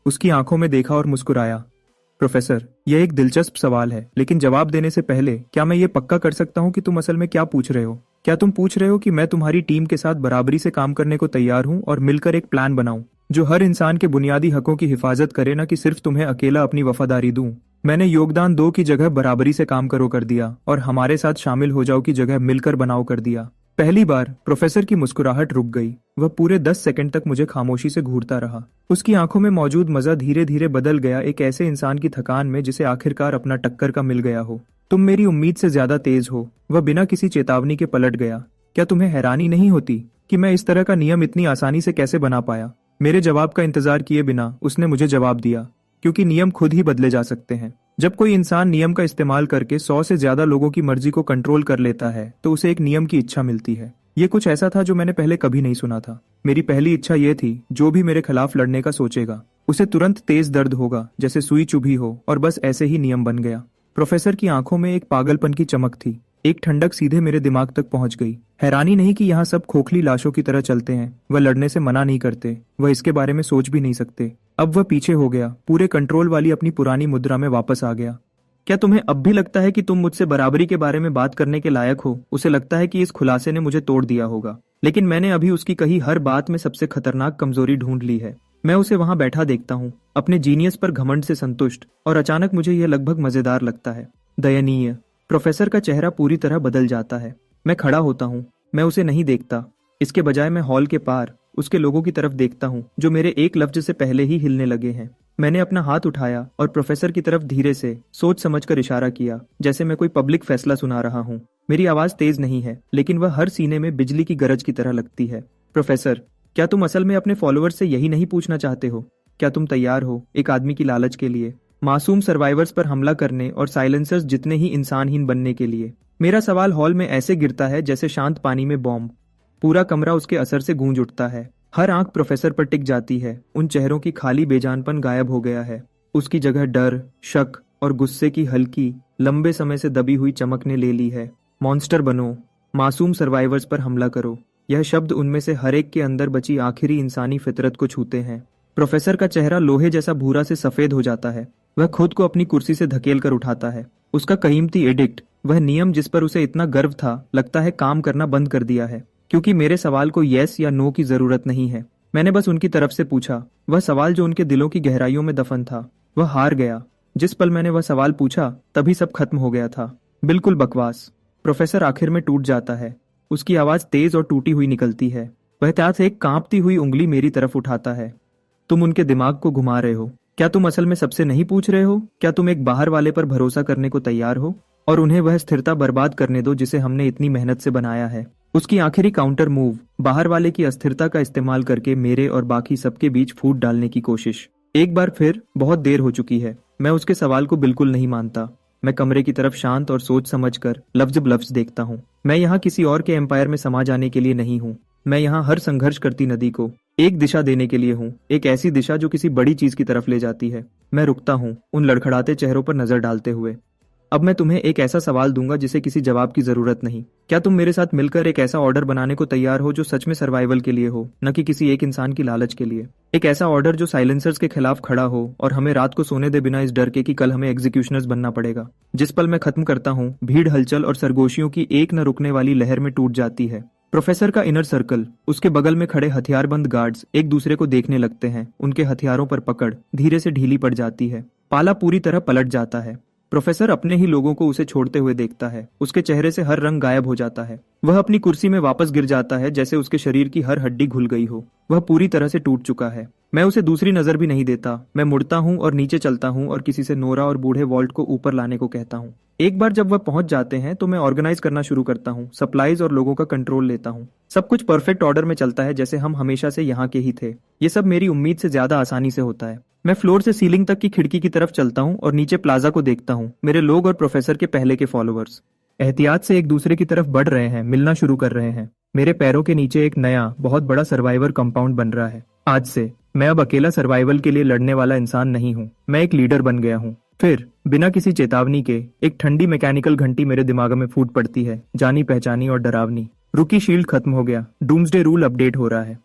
उसकी आंखों में देखा और मुस्कुराया। प्रोफेसर, यह एक दिलचस्प सवाल है, लेकिन जवाब देने से पहले क्या मैं ये पक्का कर सकता हूँ कि तुम असल में क्या पूछ रहे हो? क्या तुम पूछ रहे हो कि मैं तुम्हारी टीम के साथ बराबरी से काम करने को तैयार हूँ और मिलकर एक प्लान बनाऊं जो हर इंसान के बुनियादी हकों की हिफाजत करे, न कि सिर्फ तुम्हें अकेला अपनी वफादारी दूं? मैंने योगदान दो की जगह बराबरी से काम करो कर दिया और हमारे साथ शामिल हो जाओ की जगह मिलकर बनाओ कर दिया। पहली बार प्रोफेसर की मुस्कुराहट रुक गई। वह पूरे 10 सेकंड तक मुझे खामोशी से घूरता रहा। उसकी आंखों में मौजूद मजा धीरे धीरे बदल गया एक ऐसे इंसान की थकान में जिसे आखिरकार अपना टक्कर का मिल गया हो। तुम मेरी उम्मीद से ज्यादा तेज हो। वह बिना किसी चेतावनी के पलट गया। क्या तुम्हें हैरानी नहीं होती कि मैं इस तरह का नियम इतनी आसानी से कैसे बना पाया? मेरे जवाब का इंतजार किए बिना उसने मुझे जवाब दिया, क्योंकि नियम खुद ही बदले जा सकते हैं। जब कोई इंसान नियम का इस्तेमाल करके 100 से ज्यादा लोगों की मर्जी को कंट्रोल कर लेता है तो उसे एक नियम की इच्छा मिलती है। ये कुछ ऐसा था जो मैंने पहले कभी नहीं सुना था। मेरी पहली इच्छा ये थी, जो भी मेरे खिलाफ लड़ने का सोचेगा उसे तुरंत तेज दर्द होगा, जैसे सुई चुभी हो, और बस ऐसे ही नियम बन गया। प्रोफेसर की आंखों में एक पागलपन की चमक थी। एक ठंडक सीधे मेरे दिमाग तक पहुंच गई। हैरानी नहीं कि यहाँ सब खोखली लाशों की तरह चलते हैं। वह लड़ने से मना नहीं करते, वह इसके बारे में सोच भी नहीं सकते। अब वह पीछे हो गया, पूरे कंट्रोल वाली अपनी पुरानी मुद्रा में वापस आ गया। क्या तुम्हें अब भी लगता है कि तुम मुझसे बराबरी के बारे में बात करने के लायक हो? उसे लगता है कि इस खुलासे ने मुझे तोड़ दिया होगा, लेकिन मैंने अभी उसकी कही हर बात में सबसे खतरनाक कमजोरी ढूंढ ली है। मैं उसे वहां बैठा देखता हूँ, अपने जीनियस पर घमंड से संतुष्ट, और अचानक मुझे यह लगभग मजेदार लगता है। दयनीय। प्रोफेसर का चेहरा पूरी तरह बदल जाता है। मैं खड़ा होता हूँ। मैं उसे नहीं देखता। इसके बजाय मैं हॉल के पार उसके लोगों की तरफ देखता हूँ जो मेरे एक लफ्ज से पहले ही हिलने लगे हैं। मैंने अपना हाथ उठाया और प्रोफेसर की तरफ धीरे से सोच समझकर इशारा किया, जैसे मैं कोई पब्लिक फैसला सुना रहा हूँ। मेरी आवाज तेज नहीं है, लेकिन वह हर सीने में बिजली की गरज की तरह लगती है। प्रोफेसर, क्या तुम असल में अपने फॉलोअर्स से यही नहीं पूछना चाहते हो? क्या तुम तैयार हो एक आदमी की लालच के लिए, मासूम सर्वाइवर्स पर हमला करने और साइलेंसर्स जितने ही इंसानहीन बनने के लिए? मेरा सवाल हॉल में ऐसे गिरता है जैसे शांत पानी में बॉम्ब। पूरा कमरा उसके असर से गूंज उठता है। हर आंख प्रोफेसर पर टिक जाती है। उन चेहरों की खाली बेजानपन गायब हो गया है। उसकी जगह डर, शक और गुस्से की हल्की, लंबे समय से दबी हुई चमक ने ले ली है। मॉन्स्टर बनो, मासूम सर्वाइवर्स पर हमला करो। यह शब्द उनमें से हर एक के अंदर बची आखिरी इंसानी फितरत को छूते हैं। प्रोफेसर का चेहरा लोहे जैसा भूरा से सफेद हो जाता है। वह खुद को अपनी कुर्सी से धकेल कर उठाता है। उसका कीमती एडिक्ट, वह नियम जिस पर उसे इतना गर्व था, लगता है काम करना बंद कर दिया है। क्योंकि मेरे सवाल को यस या नो की जरूरत नहीं है। मैंने बस उनकी तरफ से पूछा, वह सवाल जो उनके दिलों की गहराइयों में दफन था। वह हार गया। जिस पल मैंने वह सवाल पूछा, तभी सब खत्म हो गया था। बिल्कुल बकवास। प्रोफेसर आखिर में टूट जाता है। उसकी आवाज तेज और टूटी हुई निकलती है। वह त्याग से एक कांपती हुई उंगली मेरी तरफ उठाता है। तुम उनके दिमाग को घुमा रहे हो। क्या तुम असल में सबसे नहीं पूछ रहे हो? क्या तुम एक बाहर वाले पर भरोसा करने को तैयार हो और उन्हें वह स्थिरता बर्बाद करने दो जिसे हमने इतनी मेहनत से बनाया है? उसकी आखिरी काउंटर मूव, बाहर वाले की अस्थिरता का इस्तेमाल करके मेरे और बाकी सबके बीच फूट डालने की कोशिश। एक बार फिर बहुत देर हो चुकी है। मैं उसके सवाल को बिल्कुल नहीं मानता। मैं कमरे की तरफ शांत और सोच समझकर लफ्ज बलफ्ज देखता हूँ। मैं यहाँ किसी और के एम्पायर में समा जाने के लिए नहीं हूँ। मैं यहाँ हर संघर्ष करती नदी को एक दिशा देने के लिए हूँ, एक ऐसी दिशा जो किसी बड़ी चीज की तरफ ले जाती है। मैं रुकता हूँ, उन लड़खड़ाते चेहरों पर नजर डालते हुए। अब मैं तुम्हें एक ऐसा सवाल दूंगा जिसे किसी जवाब की जरूरत नहीं। क्या तुम मेरे साथ मिलकर एक ऐसा ऑर्डर बनाने को तैयार हो जो सच में सर्वाइवल के लिए हो, न कि किसी एक इंसान की लालच के लिए? एक ऐसा ऑर्डर जो साइलेंसर्स के खिलाफ खड़ा हो और हमें रात को सोने दे बिना इस डर के कि कल हमें एग्जीक्यूशनर्स बनना पड़ेगा। जिस पल मैं खत्म करता हूँ, भीड़, हलचल और सरगोशियों की एक न रुकने वाली लहर में टूट जाती है। प्रोफेसर का इनर सर्कल, उसके बगल में खड़े हथियारबंद गार्ड्स एक दूसरे को देखने लगते हैं। उनके हथियारों पर पकड़ धीरे से ढीली पड़ जाती है। पाला पूरी तरह पलट जाता है। प्रोफेसर अपने ही लोगों को उसे छोड़ते हुए देखता है। उसके चेहरे से हर रंग गायब हो जाता है। वह अपनी कुर्सी में वापस गिर जाता है जैसे उसके शरीर की हर हड्डी घुल गई हो। वह पूरी तरह से टूट चुका है। मैं उसे दूसरी नजर भी नहीं देता। मैं मुड़ता हूँ और नीचे चलता हूँ और किसी से नोरा और बूढ़े वॉल्ट को ऊपर लाने को कहता हूँ। एक बार जब वह पहुंच जाते हैं तो मैं ऑर्गेनाइज करना शुरू करता हूँ, सप्लाईज और लोगों का कंट्रोल लेता हूँ। सब कुछ परफेक्ट ऑर्डर में चलता है, जैसे हम हमेशा से यहाँ के ही थे। ये सब मेरी उम्मीद से ज्यादा आसानी से होता है। मैं फ्लोर से सीलिंग तक की खिड़की की तरफ चलता हूँ और नीचे प्लाजा को देखता हूँ। मेरे लोग और प्रोफेसर के पहले के फॉलोअर्स एहतियात से एक दूसरे की तरफ बढ़ रहे हैं, मिलना शुरू कर रहे हैं। मेरे पैरों के नीचे एक नया बहुत बड़ा सर्वाइवर कंपाउंड बन रहा है। आज से मैं अब अकेला सर्वाइवल के लिए लड़ने वाला इंसान नहीं हूँ। मैं एक लीडर बन गया हूँ। फिर बिना किसी चेतावनी के एक ठंडी मैकेनिकल घंटी मेरे दिमाग में फूट पड़ती है, जानी पहचानी और डरावनी। रुकी शील्ड खत्म हो गया। डूम्सडे रूल अपडेट हो रहा है।